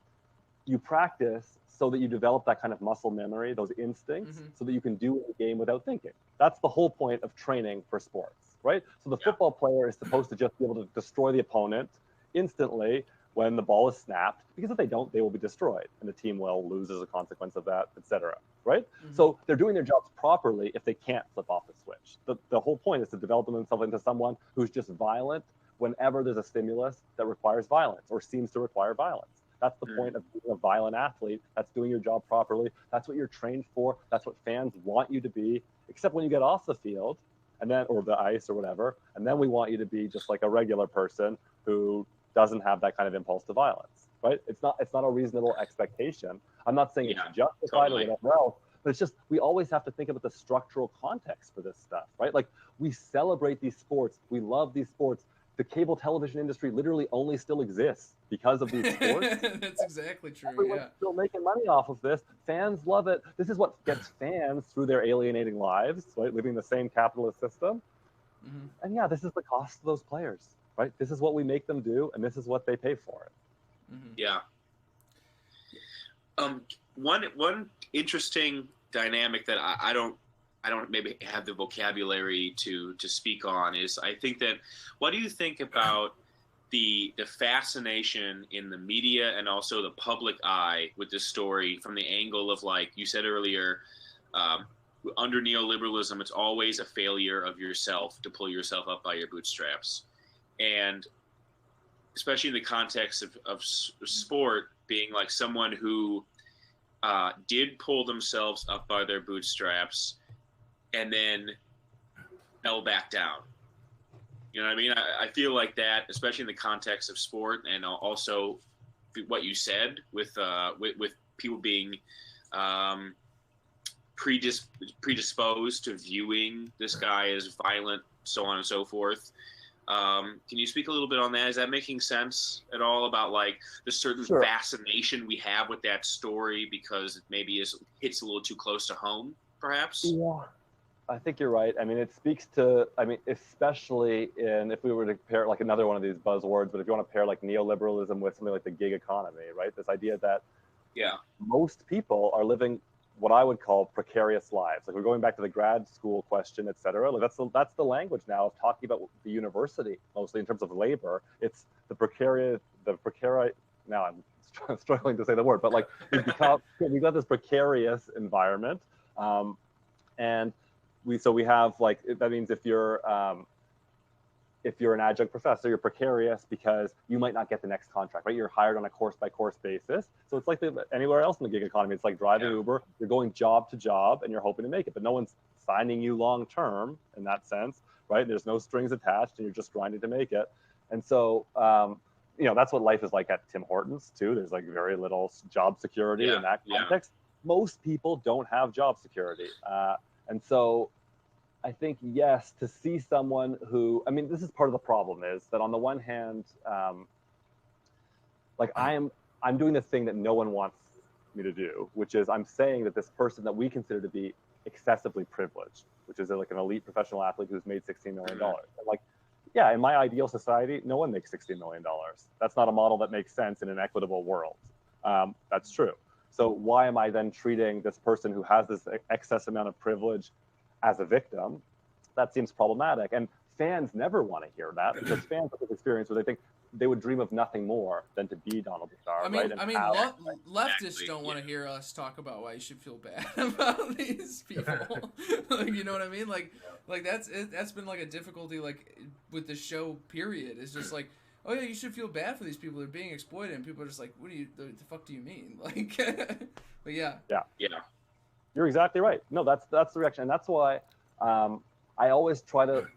Speaker 9: you practice so that you develop that kind of muscle memory, those instincts,
Speaker 7: Mm-hmm.
Speaker 9: so that you can do the game without thinking. That's the whole point of training for sports, right? So the football player is supposed to just be able to destroy the opponent instantly when the ball is snapped, because if they don't, they will be destroyed, and the team will lose as a consequence of that, etc. Right?
Speaker 7: Mm-hmm.
Speaker 9: So they're doing their jobs properly if they can't flip off the switch. The whole point is to develop themselves into someone who's just violent whenever there's a stimulus that requires violence or seems to require violence. That's the point of being a violent athlete. That's doing your job properly. That's what you're trained for. That's what fans want you to be, except when you get off the field and then, or the ice or whatever, and then we want you to be just like a regular person who doesn't have that kind of impulse to violence, right? It's not a reasonable expectation. I'm not saying it's justified or whatever else, but it's just, we always have to think about the structural context for this stuff, right? Like, we celebrate these sports. We love these sports. The cable television industry literally only still exists because of these sports.
Speaker 7: That's exactly true.
Speaker 9: Everyone's still making money off of this. Fans love it. This is what gets fans through their alienating lives, right? Living the same capitalist system.
Speaker 7: Mm-hmm.
Speaker 9: And yeah, this is the cost of those players, right? This is what we make them do, and this is what they pay for it.
Speaker 7: Mm-hmm.
Speaker 5: Yeah. One interesting dynamic that I don't maybe have the vocabulary to speak on is, I think that, what do you think about the fascination in the media and also the public eye with this story from the angle of, like you said earlier, under neoliberalism, it's always a failure of yourself to pull yourself up by your bootstraps. And especially in the context of sport, being like someone who did pull themselves up by their bootstraps and then fell back down. You know what I mean? I feel like that, especially in the context of sport, and also what you said with people being predisposed to viewing this guy as violent, so on and so forth. Can you speak a little bit on that? Is that making sense at all, about like the certain fascination we have with that story because it maybe hits a little too close to home, perhaps?
Speaker 9: Yeah, I think you're right. I mean, it speaks to, especially if we were to pair like another one of these buzzwords, but if you want to pair like neoliberalism with something like the gig economy, right? This idea that most people are living what I would call precarious lives. Like, we're going back to the grad school question, et cetera. Like, that's the language now of talking about the university, mostly in terms of labor. It's the precarious. Now I'm struggling to say the word, but like, we've got this precarious environment, and we have, like, that means if you're an adjunct professor, you're precarious because you might not get the next contract, right? You're hired on a course-by-course basis. So it's like anywhere else in the gig economy. It's like driving Uber. You're going job to job, and you're hoping to make it. But no one's signing you long-term in that sense, right? There's no strings attached, and you're just grinding to make it. And so, that's what life is like at Tim Hortons, too. There's, like, very little job security in that context. Most people don't have job security. And so I think, yes, to see someone who, this is part of the problem, is that on the one hand, I'm doing this thing that no one wants me to do, which is I'm saying that this person that we consider to be excessively privileged, which is like an elite professional athlete who's made $16 million. Like, yeah, in my ideal society, no one makes $16 million. That's not a model that makes sense in an equitable world. That's true. So why am I then treating this person who has this excess amount of privilege as a victim? That seems problematic. And fans never want to hear that, because fans have this experience where they think they would dream of nothing more than to be Donald Trump.
Speaker 7: Leftists don't want to hear us talk about why you should feel bad about these people. Like, you know what I mean? Like that's been like a difficulty, like, with the show, period. It's just like, oh yeah, you should feel bad for these people. They're being exploited, and people are just like, the fuck do you mean? Like, but yeah.
Speaker 9: You're exactly right. No, that's the reaction, and that's why I always try to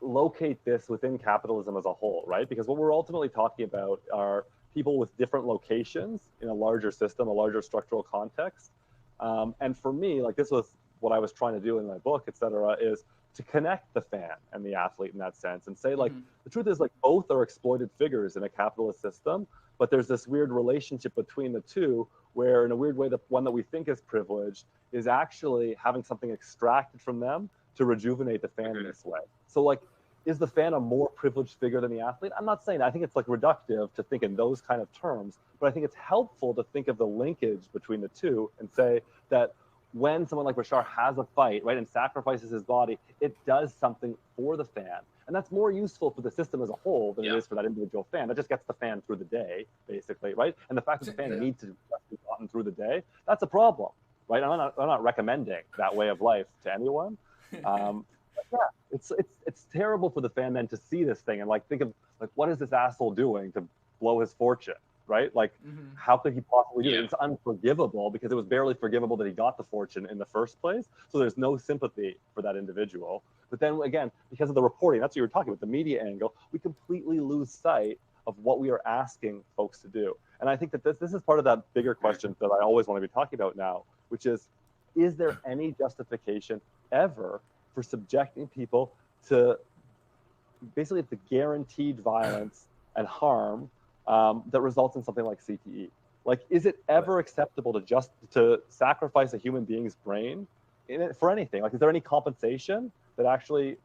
Speaker 9: locate this within capitalism as a whole, right? Because what we're ultimately talking about are people with different locations in a larger system, a larger structural context. And for me, like, this was what I was trying to do in my book, et cetera, is to connect the fan and the athlete in that sense, and say, like, the truth is, like, both are exploited figures in a capitalist system, but there's this weird relationship between the two where, in a weird way, the one that we think is privileged is actually having something extracted from them to rejuvenate the fan in this way. So, like, is the fan a more privileged figure than the athlete? I'm not saying that. I think it's like reductive to think in those kind of terms, but I think it's helpful to think of the linkage between the two and say that when someone like Bashar has a fight, right, and sacrifices his body, it does something for the fan. And that's more useful for the system as a whole than it is for that individual fan. That just gets the fan through the day, basically, right? And the fact that the fan needs to just be gotten through the day, that's a problem, right? I'm not recommending that way of life to anyone. Yeah, it's terrible for the fan then to see this thing and like think of like, what is this asshole doing to blow his fortune, right? Like, how could he possibly do it? It's unforgivable because it was barely forgivable that he got the fortune in the first place. So there's no sympathy for that individual. But then again, because of the reporting, that's what you were talking about, the media angle, we completely lose sight of what we are asking folks to do. And I think that this is part of that bigger question that I always want to be talking about now, which is there any justification ever for subjecting people to basically the guaranteed violence and harm that results in something like CTE? Like, is it ever acceptable to sacrifice a human being's brain for anything? Like, is there any compensation that actually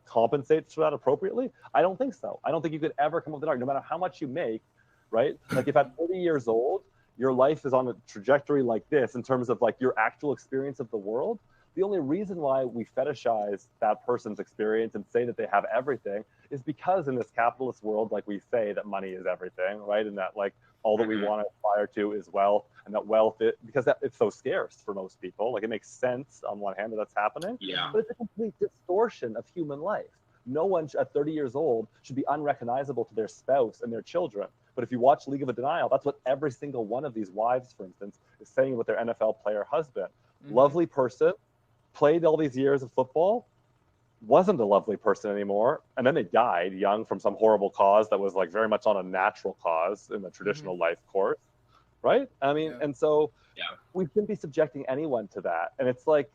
Speaker 9: compensates for that appropriately? I don't think so. I don't think you could ever come up with an argument, no matter how much you make, right? Like, if at 30 years old, your life is on a trajectory like this in terms of like your actual experience of the world, the only reason why we fetishize that person's experience and say that they have everything is because in this capitalist world, like we say that money is everything, right? And that like all that we want to aspire to is wealth, and that wealth, because it's so scarce for most people. Like, it makes sense on one hand that that's happening, but it's a complete distortion of human life. No one at 30 years old should be unrecognizable to their spouse and their children. But if you watch League of a Denial, that's what every single one of these wives, for instance, is saying with their NFL player husband. Lovely person, played all these years of football, wasn't a lovely person anymore, and then they died young from some horrible cause that was like very much on a natural cause in the traditional life course, right? I mean, and so we shouldn't be subjecting anyone to that. And it's like,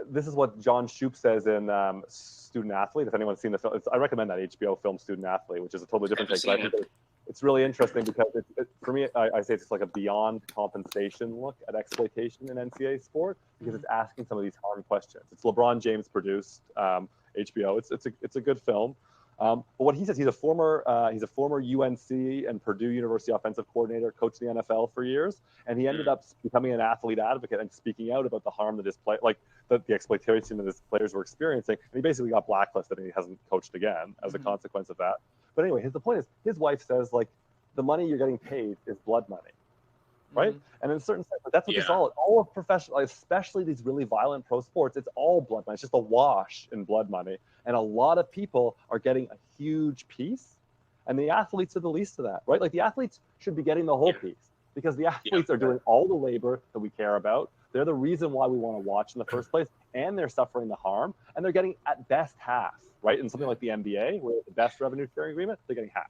Speaker 9: this is what John Shoup says in Student Athlete. If anyone's seen the film, I recommend that HBO film Student Athlete, which is a totally different thing. I think it's really interesting because for me, I say it's like a beyond compensation look at exploitation in NCAA sport, because it's asking some of these hard questions. It's LeBron James produced HBO. It's a good film. But what he says, he's a former UNC and Purdue University offensive coordinator, coached the NFL for years, and he ended up becoming an athlete advocate and speaking out about the harm that his play, like the exploitation that his players were experiencing. And he basically got blacklisted, and he hasn't coached again as a consequence of that. But anyway, the point is, his wife says, like, the money you're getting paid is blood money, right? And in a certain sense, that's what this all of professional, especially these really violent pro sports, it's all blood money. It's just a wash in blood money. And a lot of people are getting a huge piece, and the athletes are the least of that, right? Like, the athletes should be getting the whole piece, because the athletes are doing all the labor that we care about. They're the reason why we want to watch in the first place, and they're suffering the harm, and they're getting at best half, right? In something like the NBA, where the best revenue sharing agreement, they're getting half.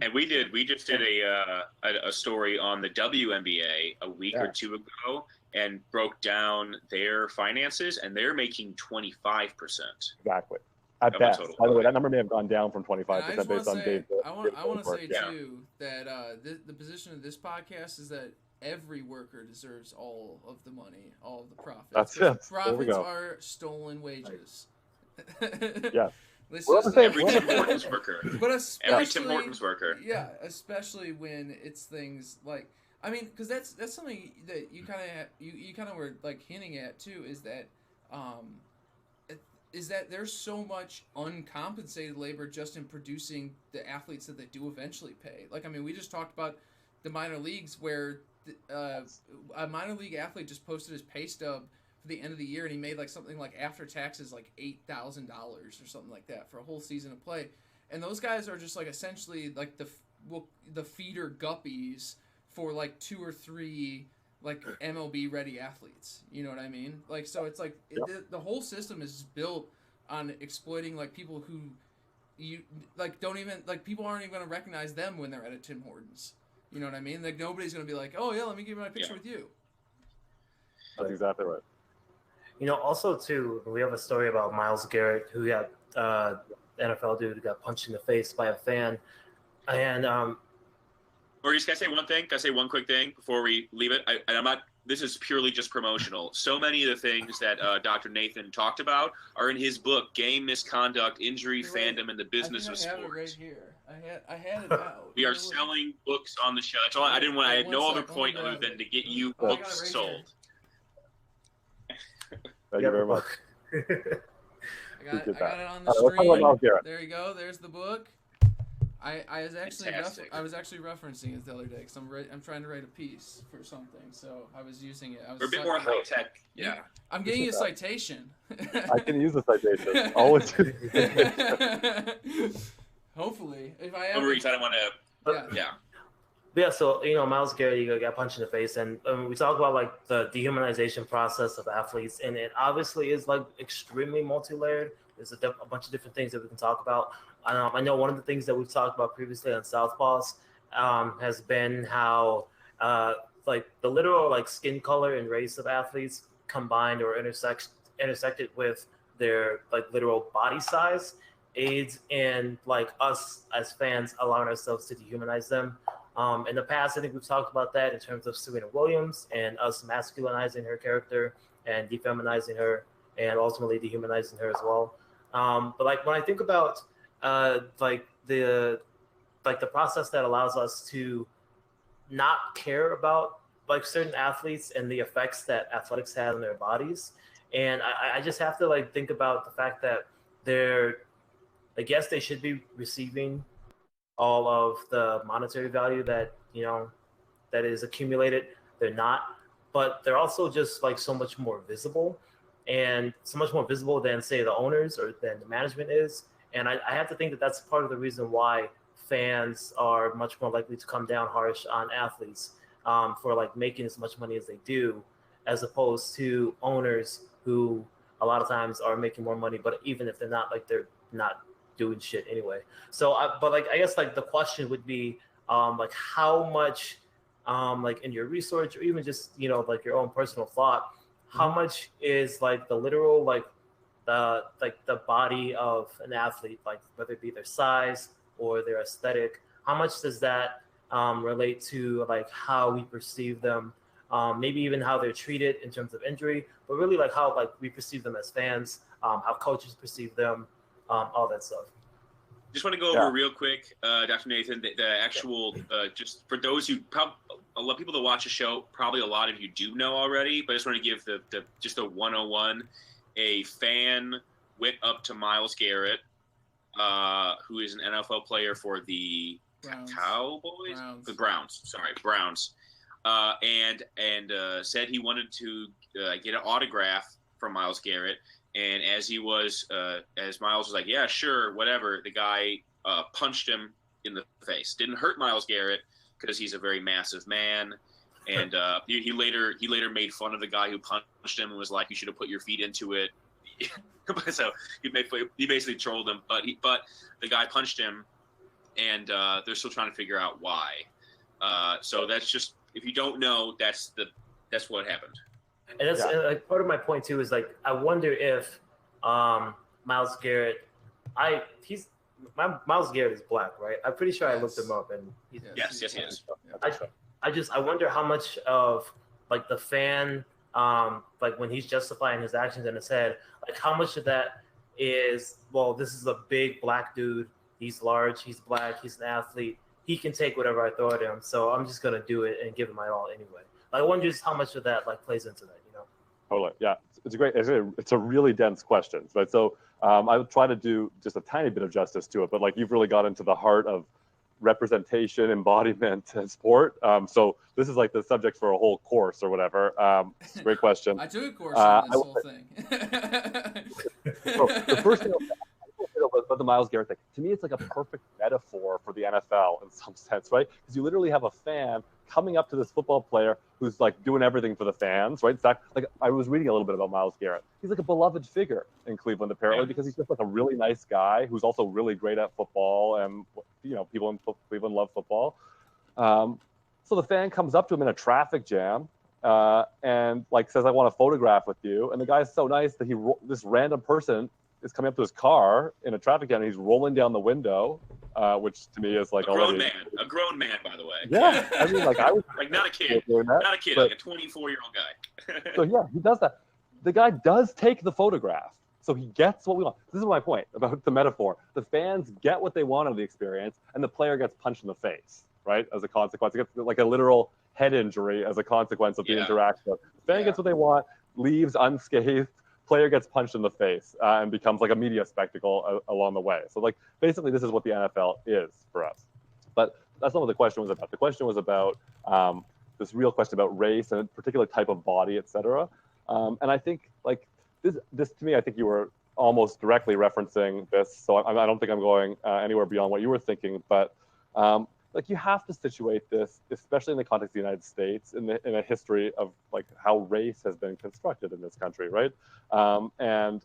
Speaker 5: And we just did a story on the WNBA a week or two ago, and broke down their finances, and they're making 25%.
Speaker 9: Exactly. At best. By the way, that number may have gone down from 25% based on Dave.
Speaker 7: I want to say too that the position of this podcast is that every worker deserves all of the money, all of the profits.
Speaker 9: That's it.
Speaker 7: Profits are stolen wages.
Speaker 9: Yeah.
Speaker 5: Every Tim Hortons worker.
Speaker 7: But especially,
Speaker 5: every Tim Hortons worker.
Speaker 7: Yeah, especially when it's things like, I mean, because that's something that you kind of were like hinting at too, is that there's so much uncompensated labor just in producing the athletes that they do eventually pay. Like, I mean, we just talked about the minor leagues where a minor league athlete just posted his pay stub for the end of the year, and he made like something like after taxes like $8,000 or something like that for a whole season of play. And those guys are just like essentially like the feeder guppies for like 2 or 3 like MLB ready athletes. You know what I mean? Like, so it's like the whole system is built on exploiting like people who you like don't even like, people aren't even going to recognize them when they're at a Tim Hortons. You know what I mean? Like, nobody's going to be like, oh yeah, let me give you my picture with you.
Speaker 9: That's exactly right.
Speaker 6: You know, also too, we have a story about Myles Garrett, who got NFL dude who got punched in the face by a fan, and
Speaker 5: Maurice, can I say one thing? Can I say one quick thing before we leave it? I'm not this is purely just promotional. So many of the things that Dr. Nathan talked about are in his book, Game Misconduct, Injury, Fandom, and the Business of
Speaker 7: I have it
Speaker 5: Sport.
Speaker 7: right here. I had it out.
Speaker 5: We are selling books on the show. That's all. I had no other point other than to get you books
Speaker 7: right
Speaker 5: sold.
Speaker 9: Thank you very much.
Speaker 7: I got it on the
Speaker 9: let's talk about
Speaker 7: screen.
Speaker 9: Miles Garrett.
Speaker 7: There you go. There's the book. I was actually referencing it the other day because I'm trying to write a piece for something, so I was using it.
Speaker 5: We're a bit more high tech. Yeah.
Speaker 7: I'm getting you a citation.
Speaker 9: I can use a citation. Always.
Speaker 7: Hopefully, if I ever.
Speaker 5: Maurice, I don't want to. Yeah.
Speaker 6: Yeah, so Miles Garrett, you got punched in the face, and we talk about like the dehumanization process of athletes, and it obviously is like extremely multi-layered. There's a bunch of different things that we can talk about. I know one of the things that we've talked about previously on Southpaws has been how like the literal like skin color and race of athletes combined or intersected with their like literal body size aids in like us as fans allowing ourselves to dehumanize them. In the past, I think we've talked about that in terms of Serena Williams and us masculinizing her character and defeminizing her and ultimately dehumanizing her as well. But like when I think about like the process that allows us to not care about like certain athletes and the effects that athletics had on their bodies, and I just have to like think about the fact that I guess they should be receiving all of the monetary value that that is accumulated. They're not, but they're also just like so much more visible, and so much more visible than say the owners or than the management is. And I have to think that that's part of the reason why fans are much more likely to come down harsh on athletes for like making as much money as they do, as opposed to owners who a lot of times are making more money, but even if they're not, like they're not doing shit anyway. So, but like I guess like the question would be like how much like in your research or even just like your own personal thought, how much is like the literal like the body of an athlete, like whether it be their size or their aesthetic, how much does that relate to like how we perceive them, maybe even how they're treated in terms of injury, but really like how like we perceive them as fans, how coaches perceive them, all that stuff.
Speaker 5: Just want to go over real quick, Dr. Nathan, the actual, just for those who a lot of people that watch the show, probably a lot of you do know already, but I just want to give just the 101. A fan went up to Myles Garrett, who is an NFL player for the Cowboys, the Browns, and said he wanted to get an autograph from Myles Garrett. And as Myles was like, yeah, sure, whatever, the guy punched him in the face. Didn't hurt Myles Garrett because he's a very massive man. And he later made fun of the guy who punched him and was like, you should have put your feet into it. So he basically trolled him. But the guy punched him, and they're still trying to figure out why. So that's just, if you don't know, that's what happened.
Speaker 6: And that's like part of my point too is like I wonder if Myles Garrett, Myles Garrett is black, right? I'm pretty sure I looked him up, and
Speaker 5: yes, he is.
Speaker 6: I wonder how much of like the fan, like when he's justifying his actions in his head, like how much of that is, well, this is a big black dude, he's large, he's black, he's an athlete, he can take whatever I throw at him, so I'm just gonna do it and give it my all anyway. I wonder just how much of that like plays into that,
Speaker 9: Totally, yeah. It's a really dense question, right? So I would try to do just a tiny bit of justice to it, but like you've really got into the heart of representation, embodiment, and sport. So this is like the subject for a whole course or whatever. It's a great question.
Speaker 7: I took a course on this whole thing.
Speaker 9: So the first thing about the Myles Garrett thing, to me, it's like a perfect metaphor for the NFL in some sense, right? Because you literally have a fan coming up to this football player who's like doing everything for the fans, right? Like I was reading a little bit about Myles Garrett. He's like a beloved figure in Cleveland, apparently, because he's just like a really nice guy who's also really great at football, and people in Cleveland love football. So the fan comes up to him in a traffic jam and like says, "I want a photograph with you." And the guy's so nice that this random person is coming up to his car in a traffic jam, and he's rolling down the window which to me is like
Speaker 5: a grown
Speaker 9: already
Speaker 5: man, by the way.
Speaker 9: Yeah, I mean, like I was
Speaker 5: like not a kid,
Speaker 9: doing that,
Speaker 5: not a kid,
Speaker 9: but,
Speaker 5: like a 24-year-old guy.
Speaker 9: so yeah, he does that. The guy does take the photograph, so he gets what we want. This is my point about the metaphor. The fans get what they want out of the experience, and the player gets punched in the face, right? As a consequence, it gets like a literal head injury as a consequence of the interaction. The fan gets what they want, leaves unscathed. Player gets punched in the face and becomes like a media spectacle along the way. So like basically, this is what the NFL is for us. But that's not what the question was about. The question was about this real question about race and a particular type of body, etc. And I think like this to me, I think you were almost directly referencing this. So I don't think I'm going anywhere beyond what you were thinking. But like you have to situate this, especially in the context of the United States, in a history of like how race has been constructed in this country, right? And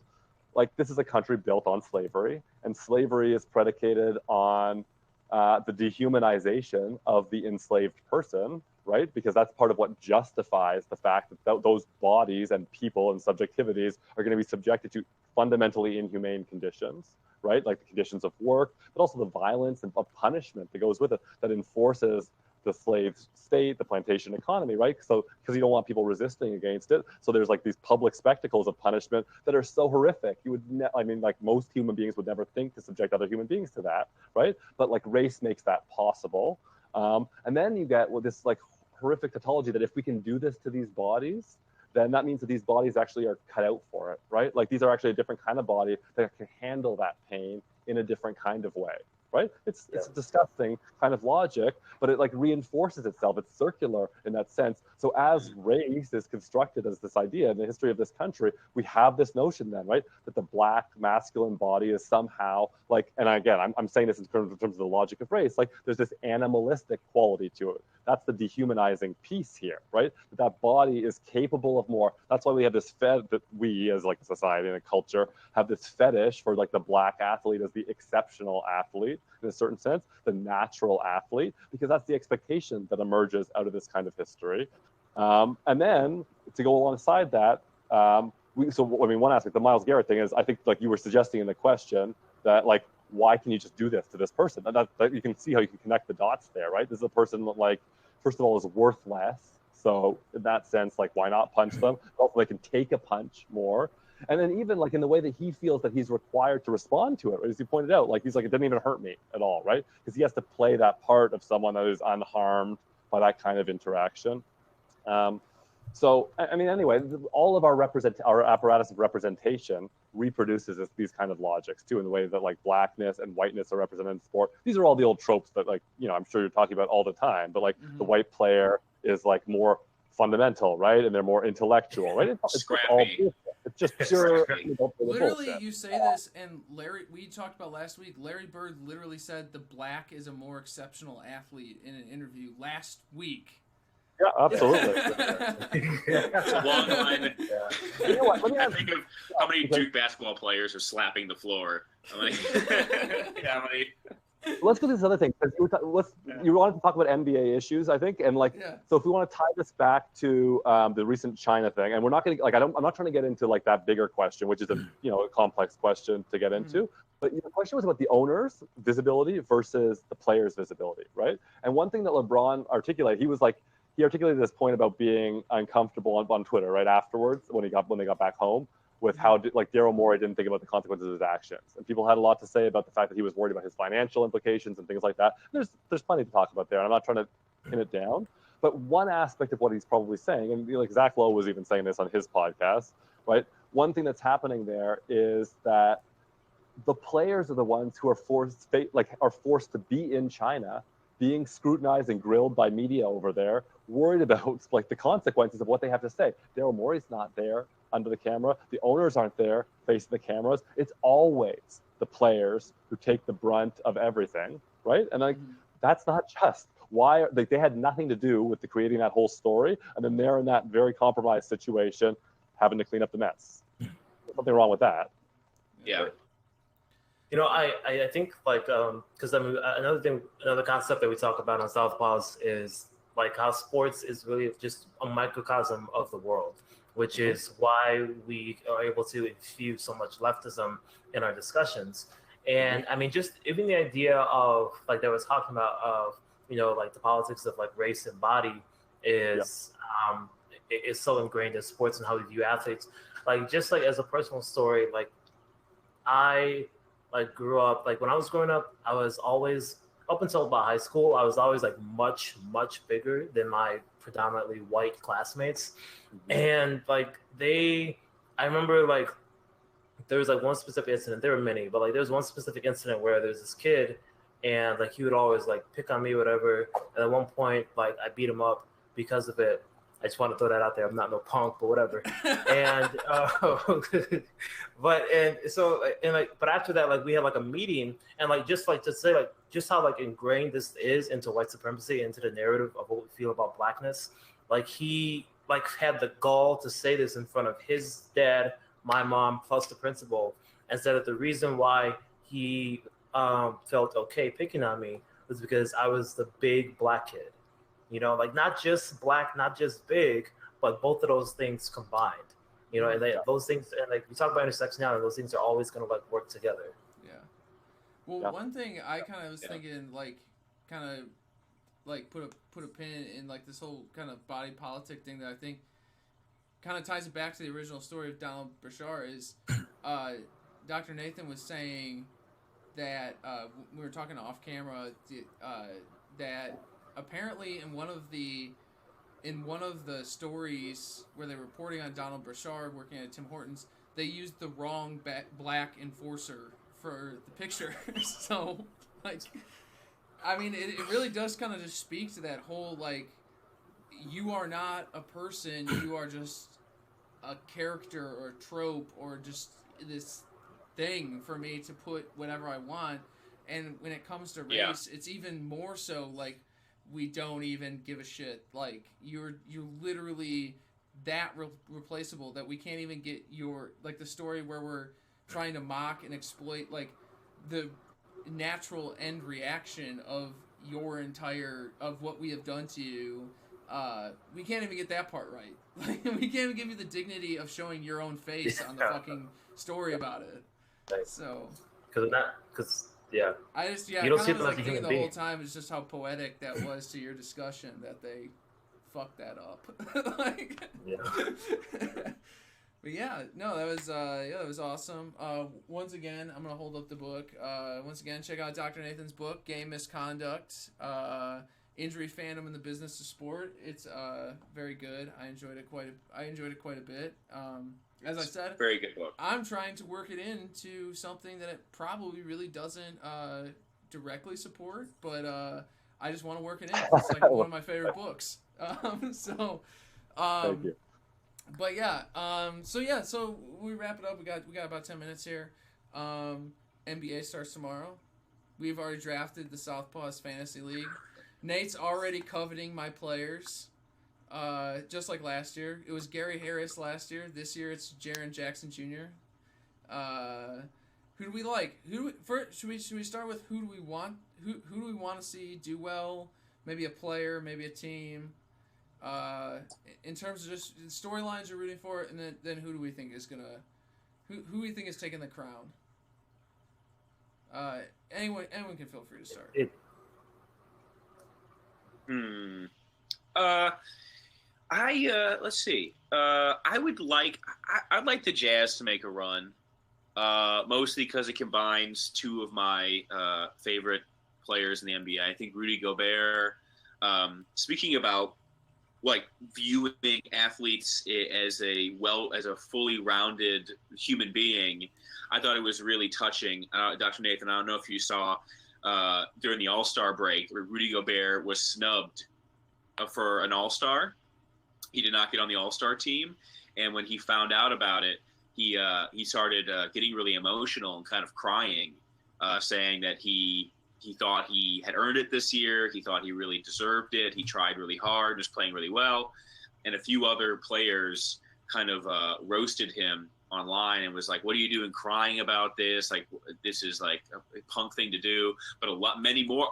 Speaker 9: like this is a country built on slavery, and slavery is predicated on the dehumanization of the enslaved person, right? Because that's part of what justifies the fact that those bodies and people and subjectivities are going to be subjected to fundamentally inhumane conditions, right? Like the conditions of work, but also the violence and punishment that goes with it that enforces the slave state, the plantation economy, right? So because you don't want people resisting against it, so there's like these public spectacles of punishment that are so horrific. You would, I mean, like most human beings would never think to subject other human beings to that, right? But like race makes that possible, and then you get this like horrific tautology that if we can do this to these bodies, then that means that these bodies actually are cut out for it, right? Like these are actually a different kind of body that can handle that pain in a different kind of way, right? It's a disgusting kind of logic, but it like reinforces itself. It's circular in that sense. So as race is constructed as this idea in the history of this country, we have this notion then, right, that the black masculine body is somehow like, and again, I'm saying this in terms of the logic of race, like there's this animalistic quality to it. That's the dehumanizing piece here, right? That body is capable of more. That's why we have this that we as like a society and a culture have this fetish for like the black athlete as the exceptional athlete in a certain sense, the natural athlete, because that's the expectation that emerges out of this kind of history. And then to go alongside that, one aspect, the Myles Garrett thing is, I think like you were suggesting in the question that like, why can you just do this to this person? And that you can see how you can connect the dots there, right? This is a person that like, first of all, is worth less. So in that sense, like, why not punch them? Also, they can take a punch more. And then even like in the way that he feels that he's required to respond to it, right? As you pointed out, like he's like, it didn't even hurt me at all, right? Because he has to play that part of someone that is unharmed by that kind of interaction. So, I mean, anyway, all of our apparatus of representation reproduces these kind of logics too, in the way that like blackness and whiteness are represented in sport. These are all the old tropes that like, you know, I'm sure you're talking about all the time, but like the white player is like more fundamental, right? And they're more intellectual, right? It's just pure.
Speaker 7: Literally, you say this, and Larry, we talked about last week, Larry Bird literally said the black is a more exceptional athlete in an interview last week.
Speaker 9: Yeah, absolutely.
Speaker 5: It's a long line. You know what? I think of how many Duke basketball players are slapping the floor. How many?
Speaker 9: Let's go to this other thing, because you wanted to talk about NBA issues, I think, and like, so if we want to tie this back to the recent China thing, and we're not going to like, I'm not trying to get into like that bigger question, which is a complex question to get into. But the question was about the owners' visibility versus the players' visibility, right? And one thing that LeBron articulated, he articulated this point about being uncomfortable on Twitter right afterwards when they got back home with how like Daryl Morey didn't think about the consequences of his actions, and people had a lot to say about the fact that he was worried about his financial implications and things like that. There's plenty to talk about there, and I'm not trying to pin it down. But one aspect of what he's probably saying, and like Zach Lowe was even saying this on his podcast, right? One thing that's happening there is that the players are the ones who are forced to be in China, being scrutinized and grilled by media over there, worried about like the consequences of what they have to say. Daryl Morey's not there under the camera. The owners aren't there facing the cameras. It's always the players who take the brunt of everything, right? And like that's not just. Why they had nothing to do with creating that whole story, and then they're in that very compromised situation, having to clean up the mess. There's something wrong with that.
Speaker 5: Yeah.
Speaker 6: You know, I think like because another concept that we talk about on Southpaws is like how sports is really just a microcosm of the world, which is why we are able to infuse so much leftism in our discussions. And I mean, just even the idea of like they was talking about of like the politics of like race and body is is so ingrained in sports and how we view athletes. Like just like as a personal story, like I like grew up like when I was growing up, I was always up until about high school, I was always like much bigger than my predominantly white classmates, and like I remember like there was like one specific incident. There were many, but like there was one specific incident where there's this kid, and like he would always like pick on me, whatever. And at one point, like I beat him up because of it. I just want to throw that out there. I'm not no punk, but whatever. And but after that, like we had like a meeting, and like just like to say like just how like ingrained this is into white supremacy, into the narrative of what we feel about blackness. Like he like had the gall to say this in front of his dad, my mom, plus the principal, and said that the reason why he felt okay picking on me was because I was the big black kid. Like not just black, not just big, but both of those things combined. And those things, and like we talk about intersectionality, those things are always going to like work together.
Speaker 7: Yeah. Well, one thing I kind of was thinking, like, kind of like put a pin in like this whole kind of body politic thing that I think kind of ties it back to the original story of Donald Bashar is Dr. Nathan was saying that we were talking off camera that apparently in one of the stories where they were reporting on Donald Bashar working at Tim Hortons, they used the wrong black enforcer for the picture. So, like, I mean, it really does kind of just speak to that whole, like, you are not a person, you are just a character or a trope or just this thing for me to put whatever I want. And when it comes to race, it's even more so, like, we don't even give a shit. Like, you're literally that replaceable that we can't even get your, like, the story where we're trying to mock and exploit, like, the natural end reaction of of what we have done to you. We can't even get that part right. Like, we can't even give you the dignity of showing your own face on the fucking story about it. So.
Speaker 6: Yeah.
Speaker 7: I just
Speaker 6: you don't see
Speaker 7: I was
Speaker 6: like
Speaker 7: thinking the whole time is just how poetic that was to your discussion that they fucked that up. Like, but yeah, no, that was awesome. Once again, I'm gonna hold up the book. Once again, check out Dr. Nathan's book, Game Misconduct, Injury Fandom in the Business of Sport. It's very good. I enjoyed it quite a bit. As I said,
Speaker 5: very good book.
Speaker 7: I'm trying to work it into something that it probably really doesn't directly support, but I just want to work it in. It's like one of my favorite books.
Speaker 9: Thank you.
Speaker 7: But yeah, so we wrap it up. We got about 10 minutes here. NBA starts tomorrow. We've already drafted the Southpaws Fantasy League. Nate's already coveting my players. Just like last year. It was Gary Harris last year. This year it's Jaren Jackson Jr. Who do we like? Should we start with who do we want? Who do we want to see do well? Maybe a player, maybe a team. In terms of just storylines you're rooting for, and then who do we think is gonna who do we think is taking the crown? Anyone can feel free to start.
Speaker 5: Let's see. I'd like the Jazz to make a run, mostly because it combines two of my favorite players in the NBA. I think Rudy Gobert. Speaking about like viewing athletes as a fully rounded human being, I thought it was really touching. Dr. Nathan, I don't know if you saw during the All-Star break where Rudy Gobert was snubbed for an All-Star. He did not get on the All-Star team, and when he found out about it, he started getting really emotional and kind of crying, saying that he thought he had earned it this year. He thought he really deserved it. He tried really hard, was playing really well, and a few other players kind of roasted him online and was like, "What are you doing crying about this? Like, this is like a punk thing to do." But many more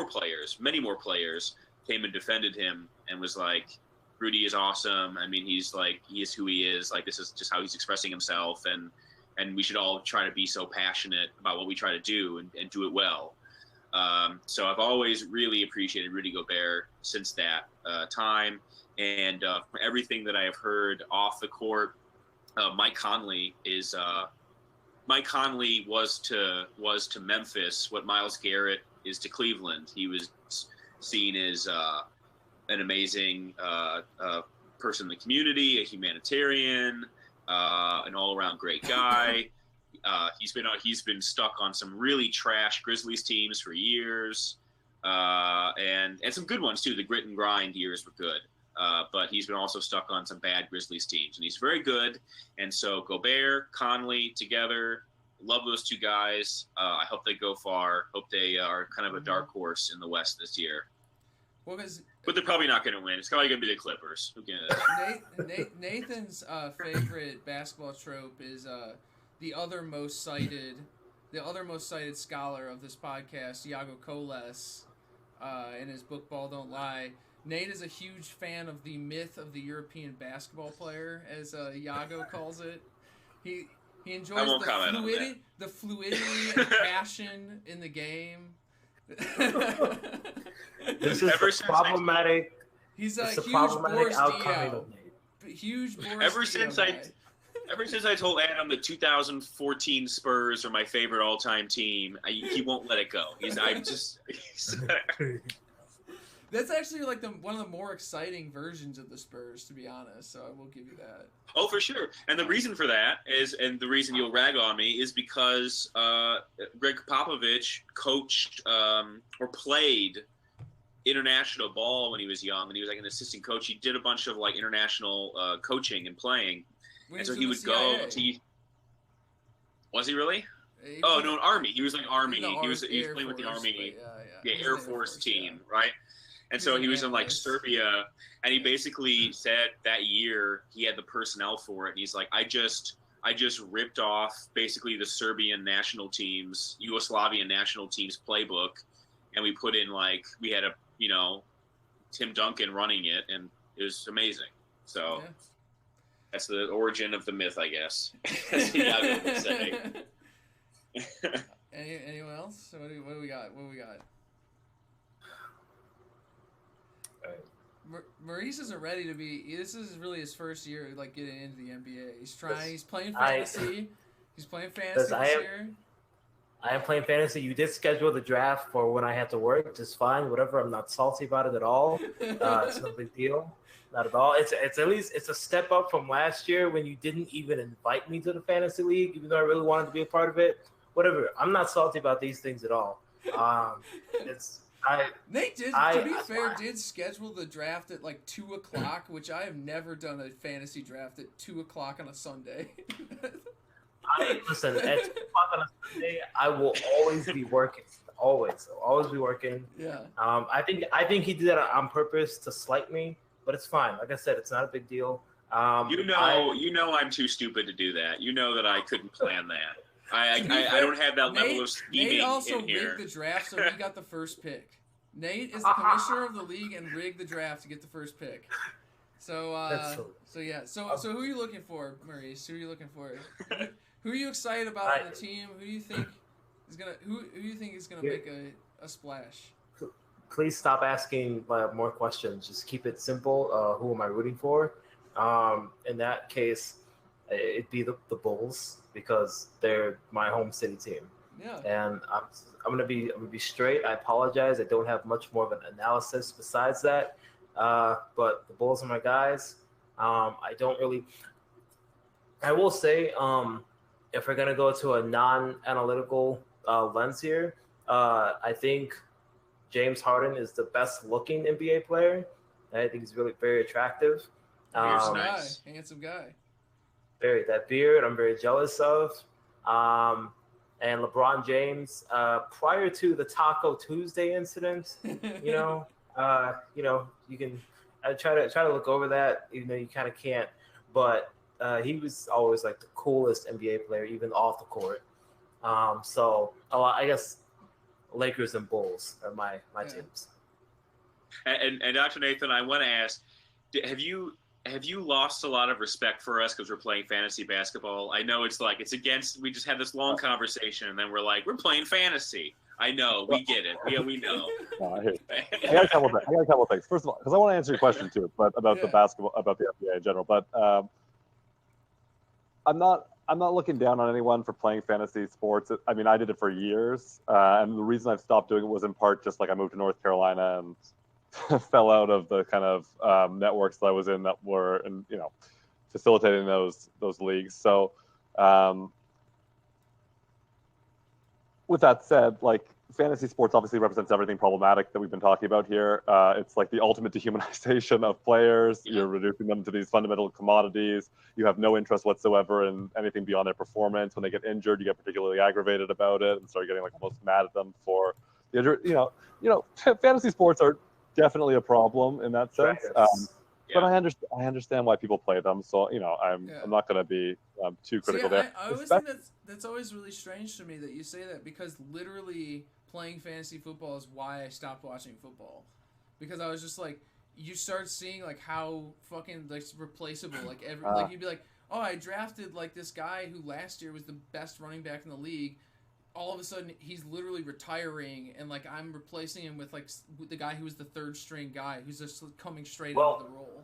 Speaker 5: players came and defended him and was like, Rudy is awesome. I mean, he is who he is. Like, this is just how he's expressing himself. And and we should all try to be so passionate about what we try to do and do it well. So I've always really appreciated Rudy Gobert since that time, and from everything that I have heard off the court, Mike Conley was to Memphis what Myles Garrett is to Cleveland. He was seen as an amazing person in the community, a humanitarian, an all-around great guy. He's been stuck on some really trash Grizzlies teams for years, and some good ones too. The grit and grind years were good, but he's been also stuck on some bad Grizzlies teams, and he's very good. And so Gobert, Conley together, love those two guys. I hope they go far. Hope they are kind of a dark horse in the West this year.
Speaker 7: Well,
Speaker 5: but they're probably not going to win. It's probably going to be the Clippers. Who cares?
Speaker 7: Nathan's favorite basketball trope is the other most cited scholar of this podcast, Iago Coles, in his book Ball Don't Lie. Nate is a huge fan of the myth of the European basketball player, as Iago calls it. He enjoys the fluidity and passion in the game.
Speaker 6: This is problematic.
Speaker 7: He's a huge
Speaker 6: problematic
Speaker 7: Boris
Speaker 6: outcome
Speaker 7: Dio. Huge Boris
Speaker 5: Ever
Speaker 7: Dio
Speaker 5: since I told Adam the 2014 Spurs are my favorite all-time team, he won't let it go.
Speaker 7: That's actually like one of the more exciting versions of the Spurs, to be honest. So I will give you that.
Speaker 5: Oh, for sure. And the reason for that and the reason you'll rag on me is because Greg Popovich coached or played international ball when he was young, and he was like an assistant coach. He did a bunch of like international coaching and playing, and so he would go to. Was he really? No, Army. He was like Army. He was playing with the Army, Air Force team, right? And so he was in like Serbia, and he basically said that year he had the personnel for it, and he's like, I just ripped off basically the Serbian national team's, Yugoslavian national team's playbook, and we put in we had Tim Duncan running it, and it was amazing. So that's the origin of the myth, I guess. That's what I would say.
Speaker 7: Anyone else? What do we got? Maurice isn't ready to be. This is really his first year, getting into the NBA. He's trying. He's playing fantasy. He's playing fantasy this year.
Speaker 6: I am playing fantasy. You did schedule the draft for when I had to work, which is fine. Whatever. I'm not salty about it at all. It's no big deal. Not at all. It's at least it's a step up from last year when you didn't even invite me to the fantasy league, even though I really wanted to be a part of it. Whatever. I'm not salty about these things at all.
Speaker 7: Nate did schedule the draft at 2:00, which I have never done a fantasy draft at 2:00 on a Sunday.
Speaker 6: Listen, at 2:00 on a Sunday, I will always be working. Always be working.
Speaker 7: Yeah.
Speaker 6: I think he did that on purpose to slight me, but it's fine. Like I said, it's not a big deal.
Speaker 5: I'm too stupid to do that. You know that I couldn't plan that. I don't have that level of scheming
Speaker 7: Nate also
Speaker 5: in here.
Speaker 7: rigged the draft, so he got the first pick. Nate is the commissioner of the league and rigged the draft to get the first pick. So, So who are you looking for, Maurice? Who are you looking for? Who are you excited about on the team? Who do you think is gonna make a splash?
Speaker 6: Please stop asking more questions. Just keep it simple. Who am I rooting for? In that case, it'd be the Bulls because they're my home city team.
Speaker 7: Yeah.
Speaker 6: And I'm gonna be straight. I apologize. I don't have much more of an analysis besides that. But the Bulls are my guys. I will say, if we're gonna go to a non-analytical lens here, I think James Harden is the best looking NBA player. I think he's really very attractive.
Speaker 7: Handsome guy.
Speaker 6: Very that beard, I'm very jealous of. And LeBron James, prior to the Taco Tuesday incident, you can try to look over that, even though you kind of can't. But he was always the coolest NBA player, even off the court. I guess Lakers and Bulls are my teams.
Speaker 5: And Dr. Nathan, I want to ask, have you lost a lot of respect for us because we're playing fantasy basketball? I know it's against. We just had this long conversation, and then we're like, we're playing fantasy. I know, we get it. Yeah, we know.
Speaker 9: I hear you. I got a couple of things. First of all, because I want to answer your question too, but about the basketball, about the NBA in general. But I'm not looking down on anyone for playing fantasy sports. I mean, I did it for years, and the reason I've stopped doing it was in part just like I moved to North Carolina and fell out of the kind of networks that I was in that were, and facilitating those leagues. So, with that said, like fantasy sports obviously represents everything problematic that we've been talking about here. It's like the ultimate dehumanization of players. Yeah. You're reducing them to these fundamental commodities. You have no interest whatsoever in anything beyond their performance. When they get injured, you get particularly aggravated about it and start getting like almost mad at them for the injury. Fantasy sports are definitely a problem in that sense. But I understand why people play them. So I'm not going to be too critical there.
Speaker 7: I always think that's always really strange to me that you say that, because literally playing fantasy football is why I stopped watching football, because I was just like, you start seeing like how fucking like replaceable like like you'd be like, oh, I drafted like this guy who last year was the best running back in the league. All of a sudden, he's literally retiring, and like I'm replacing him with like the guy who was the third string guy who's just coming straight out of the role.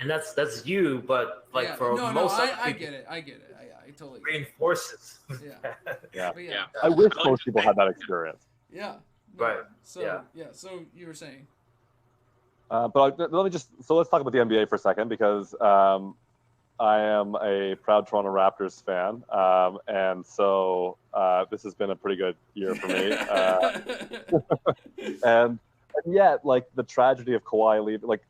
Speaker 6: And that's you, but like most other
Speaker 7: I
Speaker 6: people,
Speaker 7: get it. I totally
Speaker 6: reinforces.
Speaker 7: Yeah.
Speaker 9: I wish most people had that experience.
Speaker 7: Yeah.
Speaker 6: No. Right.
Speaker 7: So So you were saying.
Speaker 9: But let's talk about the NBA for a second, because I am a proud Toronto Raptors fan, and so this has been a pretty good year for me. And yet, like the tragedy of Kawhi leaving, like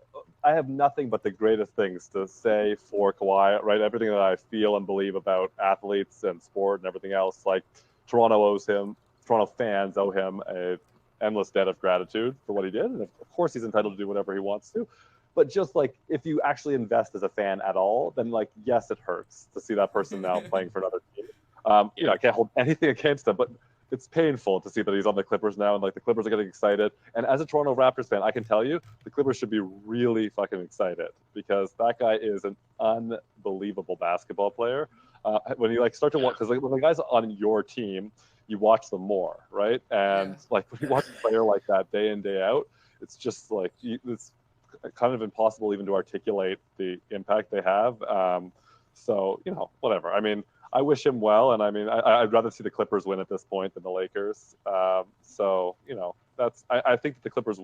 Speaker 9: I have nothing but the greatest things to say for Kawhi. Right, everything that I feel and believe about athletes and sport and everything else. Like Toronto fans owe him a endless debt of gratitude for what he did, and of course he's entitled to do whatever he wants to. But just like if you actually invest as a fan at all, then like yes, it hurts to see that person now playing for another team. I can't hold anything against him, but it's painful to see that he's on the Clippers now, and like the Clippers are getting excited. And as a Toronto Raptors fan, I can tell you the Clippers should be really fucking excited, because that guy is an unbelievable basketball player. When you like start to watch, because like when the guy's on your team, you watch them more, right? And like when you watch a player like that day in day out, it's just like it's kind of impossible even to articulate the impact they have. So whatever. I mean, I wish him well, and I mean, I'd rather see the Clippers win at this point than the Lakers. So I think that the Clippers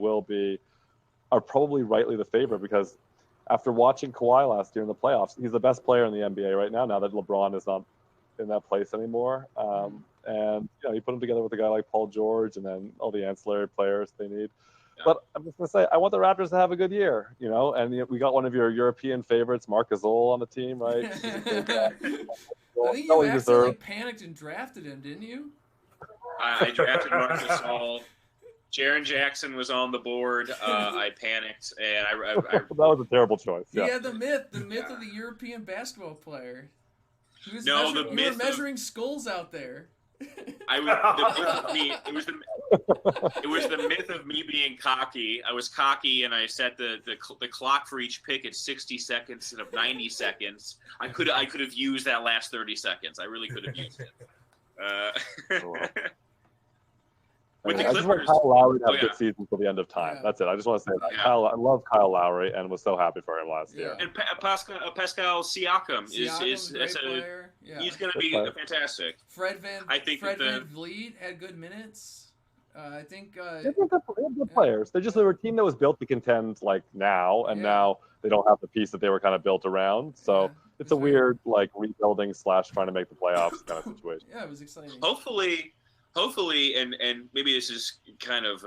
Speaker 9: are probably rightly the favorite, because after watching Kawhi last year in the playoffs, he's the best player in the NBA right now. Now that LeBron is not in that place anymore, and you put him together with a guy like Paul George, and then all the ancillary players they need. But I'm just gonna say, I want the Raptors to have a good year, and we got one of your European favorites, Marc Gasol, on the team, right?
Speaker 7: I think you accidentally panicked and drafted him, didn't you?
Speaker 5: I drafted Marc Gasol. Jaren Jackson was on the board. I panicked, and I
Speaker 9: that was a terrible choice.
Speaker 7: He had the myth of the European basketball player. You were measuring skulls out there.
Speaker 5: It was the myth of me being cocky. I was cocky, and I set the clock for each pick at 60 seconds instead of 90 seconds. I could have used that last 30 seconds. I really could have used it. With the
Speaker 9: I just want Kyle Lowry to have a good season until the end of time. That's it. I just want to say that. I love Kyle Lowry and was so happy for him last year.
Speaker 5: And Pascal Siakam is he's going to be fantastic.
Speaker 7: Fred VanVleet had good minutes. I think
Speaker 9: they're good players. They were a team that was built to contend like now, and now they don't have the piece that they were kind of built around. So it's a weird like rebuilding / trying to make the playoffs kind of situation.
Speaker 7: Yeah, it was exciting.
Speaker 5: Hopefully, and maybe this is kind of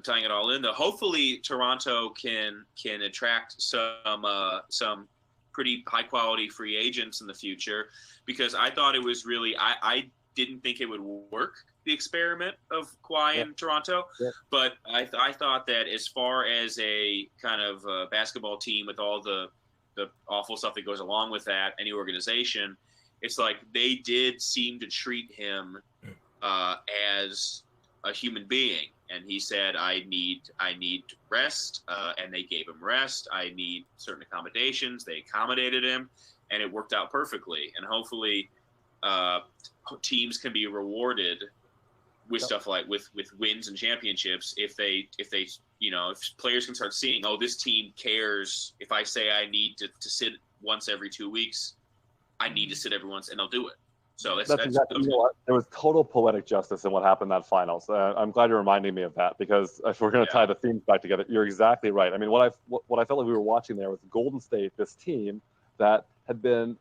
Speaker 5: tying it all in, though. Hopefully, Toronto can attract some pretty high quality free agents in the future, because I thought it was really I didn't think it would work, the experiment of Kawhi in Toronto, but I thought that as far as a kind of basketball team with all the awful stuff that goes along with that, any organization, it's like they did seem to treat him as a human being. And he said, I need rest, and they gave him rest. I need certain accommodations. They accommodated him, and it worked out perfectly. And hopefully teams can be rewarded with stuff like with wins and championships if players can start seeing, oh, this team cares. If I say I need to sit once every 2 weeks, I need to sit every once, and they'll do it. So that's
Speaker 9: exactly, you know what? There was total poetic justice in what happened in that finals. I'm glad you're reminding me of that, because if we're going to tie the themes back together, you're exactly right. I mean, what I felt like we were watching there was Golden State, this team that had been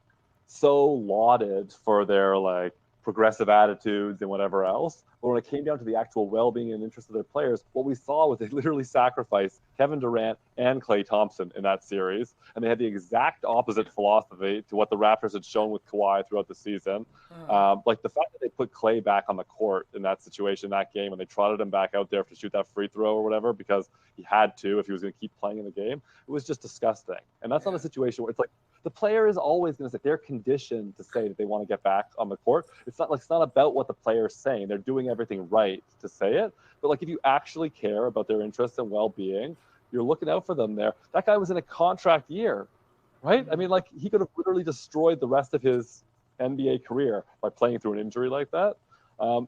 Speaker 9: so lauded for their like progressive attitudes and whatever else. But when it came down to the actual well-being and interest of their players, what we saw was they literally sacrificed Kevin Durant and Klay Thompson in that series. And they had the exact opposite philosophy to what the Raptors had shown with Kawhi throughout the season. Like the fact that they put Klay back on the court in that situation, that game, and they trotted him back out there to shoot that free throw or whatever, because he had to if he was going to keep playing in the game, it was just disgusting. And that's not a situation where it's like, the player is always going to say, they're conditioned to say that they want to get back on the court. It's not about what the player is saying. They're doing everything right to say it. But like, if you actually care about their interests and well-being, you're looking out for them there. That guy was in a contract year, right? I mean, like, he could have literally destroyed the rest of his NBA career by playing through an injury like that.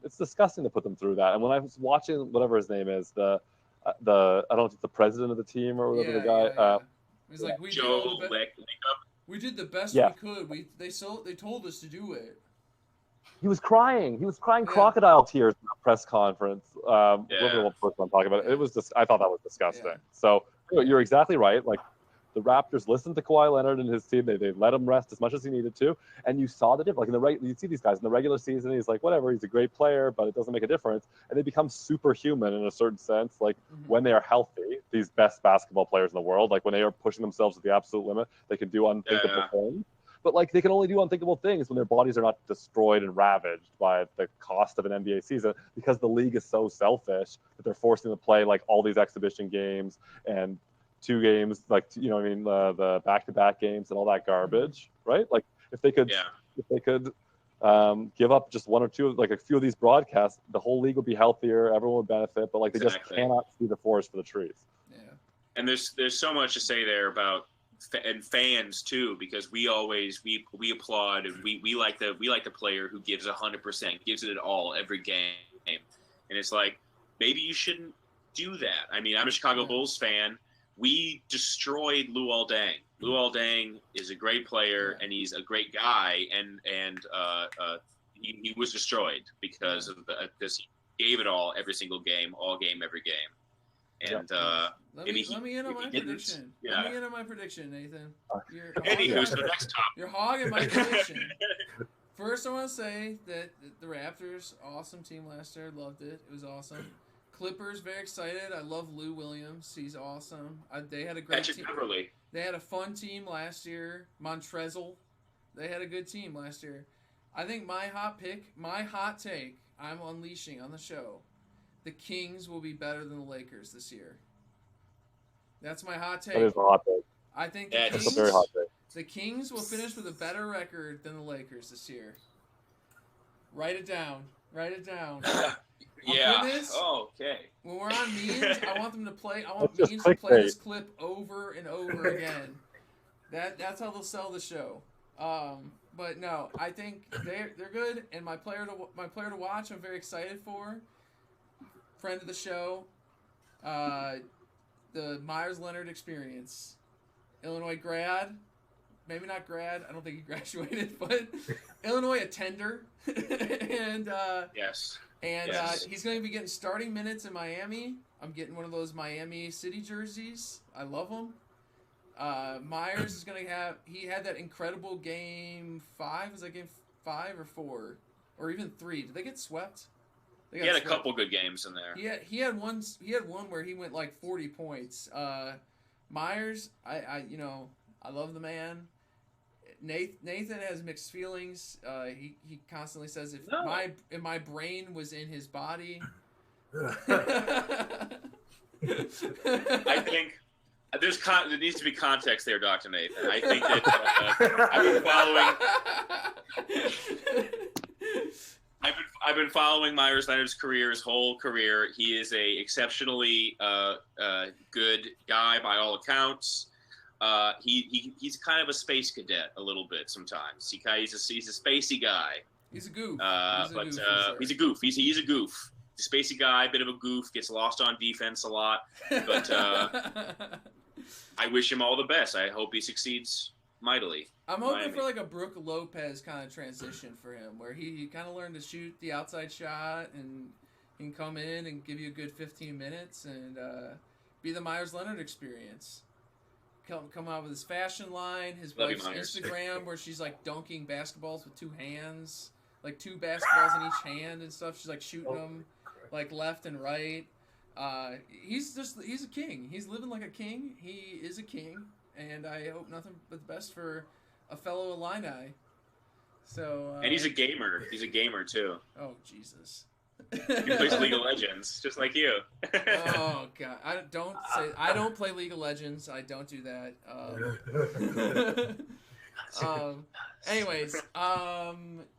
Speaker 9: It's disgusting to put them through that. And when I was watching, whatever his name is, I don't know if it's the president of the team or whatever the guy.
Speaker 7: He's like, we did the best we could. They told us to do it.
Speaker 9: He was crying. He was crying crocodile tears in the press conference. Whatever the person I'm talking about. It was just, I thought that was disgusting. Yeah. So you're exactly right. Like, the Raptors listened to Kawhi Leonard and his team. They let him rest as much as he needed to, and you saw the difference. Like you see these guys in the regular season. He's like, whatever. He's a great player, but it doesn't make a difference. And they become superhuman in a certain sense. Like when they are healthy, these best basketball players in the world, like when they are pushing themselves to the absolute limit, they can do unthinkable things. But like, they can only do unthinkable things when their bodies are not destroyed and ravaged by the cost of an NBA season, because the league is so selfish that they're forcing them to play like all these exhibition games and 2 games, like, you know what I mean, the back-to-back games and all that garbage, right? Like, if they could give up just 1 or 2, like a few of these broadcasts, the whole league would be healthier, everyone would benefit, but like, they just cannot see the forest for the trees.
Speaker 5: Yeah. And there's so much to say there about and fans too, because we applaud, and we like the player who gives 100%, gives it all every game, and it's like, maybe you shouldn't do that. I mean, I'm a Chicago Bulls fan. We destroyed Luol Deng. Luol Deng is a great player, and he's a great guy, and he was destroyed because of this. He gave it all every single game, every game. And
Speaker 7: let me in on my prediction.
Speaker 5: Yeah.
Speaker 7: Let me in on my prediction, Nathan.
Speaker 5: Anywho, so next topic.
Speaker 7: You're hogging my prediction. First, I want to say that the Raptors, awesome team last year. Loved it. It was awesome. Clippers, very excited. I love Lou Williams. He's awesome. They had a great team.
Speaker 5: Beverly.
Speaker 7: They had a fun team last year. Montrezl. They had a good team last year. I think my hot take, I'm unleashing on the show. The Kings will be better than the Lakers this year. That's my hot take.
Speaker 9: That is a hot take.
Speaker 7: I think
Speaker 9: that's a very hot take.
Speaker 7: The Kings will finish with a better record than the Lakers this year. Write it down.
Speaker 5: Yeah. Oh, okay.
Speaker 7: When we're on memes, I want them to play. I want memes to play this clip over and over again. That's how they'll sell the show. But no, I think they're good. And my player to watch, I'm very excited for. Friend of the show, the Myers Leonard experience. Illinois grad, maybe not grad. I don't think he graduated, but Illinois attender. And
Speaker 5: yes.
Speaker 7: And he's going to be getting starting minutes in Miami. I'm getting one of those Miami City jerseys. I love them. Myers is going to have... He had that incredible game 5. Was that game 5 or 4? Or even 3? Did they get swept?
Speaker 5: He had a couple good games in there.
Speaker 7: He had one where he went like 40 points. Myers, I love the man. Nathan has mixed feelings. He constantly says if my brain was in his body.
Speaker 5: I think there needs to be context there, Dr. Nathan. I think that I've been following. I've been following Myers Leonard's career, his whole career. He is a exceptionally good guy by all accounts. He's kind of a space cadet a little bit sometimes. He's a spacey guy.
Speaker 7: He's a goof.
Speaker 5: He's a goof. He's a goof. He's a spacey guy, bit of a goof, gets lost on defense a lot. But I wish him all the best. I hope he succeeds mightily.
Speaker 7: I'm hoping for like a Brook Lopez kind of transition for him, where he kind of learned to shoot the outside shot and he can come in and give you a good 15 minutes and be the Myers Leonard experience. Come out with his fashion line, his wife's Instagram, where she's like dunking basketballs with two hands, like two basketballs in each hand and stuff. She's like shooting them like left and right. He's a king. He's living like a king. He is a king, and I hope nothing but the best for a fellow Illini. So
Speaker 5: and he's a gamer. He's a gamer too.
Speaker 7: Oh Jesus.
Speaker 5: He plays League of Legends, just like you.
Speaker 7: Oh God! I don't play League of Legends. I don't do that. Anyways,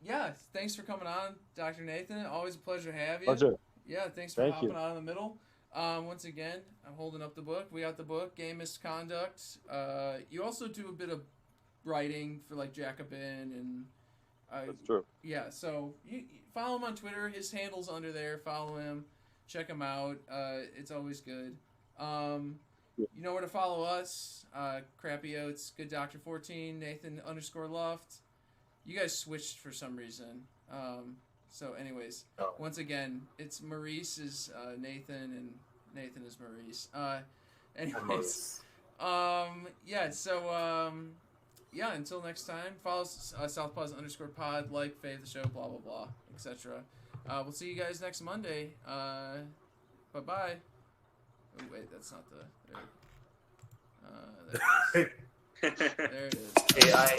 Speaker 7: yeah. Thanks for coming on, Dr. Nathan. Always a pleasure to have you.
Speaker 9: Pleasure.
Speaker 7: Yeah. Thanks for hopping on in the middle. Once again, I'm holding up the book. We got the book, Game Misconduct. You also do a bit of writing for like Jacobin and.
Speaker 9: That's true.
Speaker 7: Yeah, so you follow him on Twitter. His handle's under there. Follow him. Check him out. It's always good. You know where to follow us. Crappy Oats, Good Doctor 14, Nathan _Luft. You guys switched for some reason. So anyways, once again, it's Maurice is Nathan and Nathan is Maurice. Anyways, yeah, so yeah, until next time, follow Southpaws _pod, like, fave the show, blah, blah, blah, etc. We'll see you guys next Monday. Bye-bye. Oh, wait, that's not the... There it is. There it is.
Speaker 6: AI.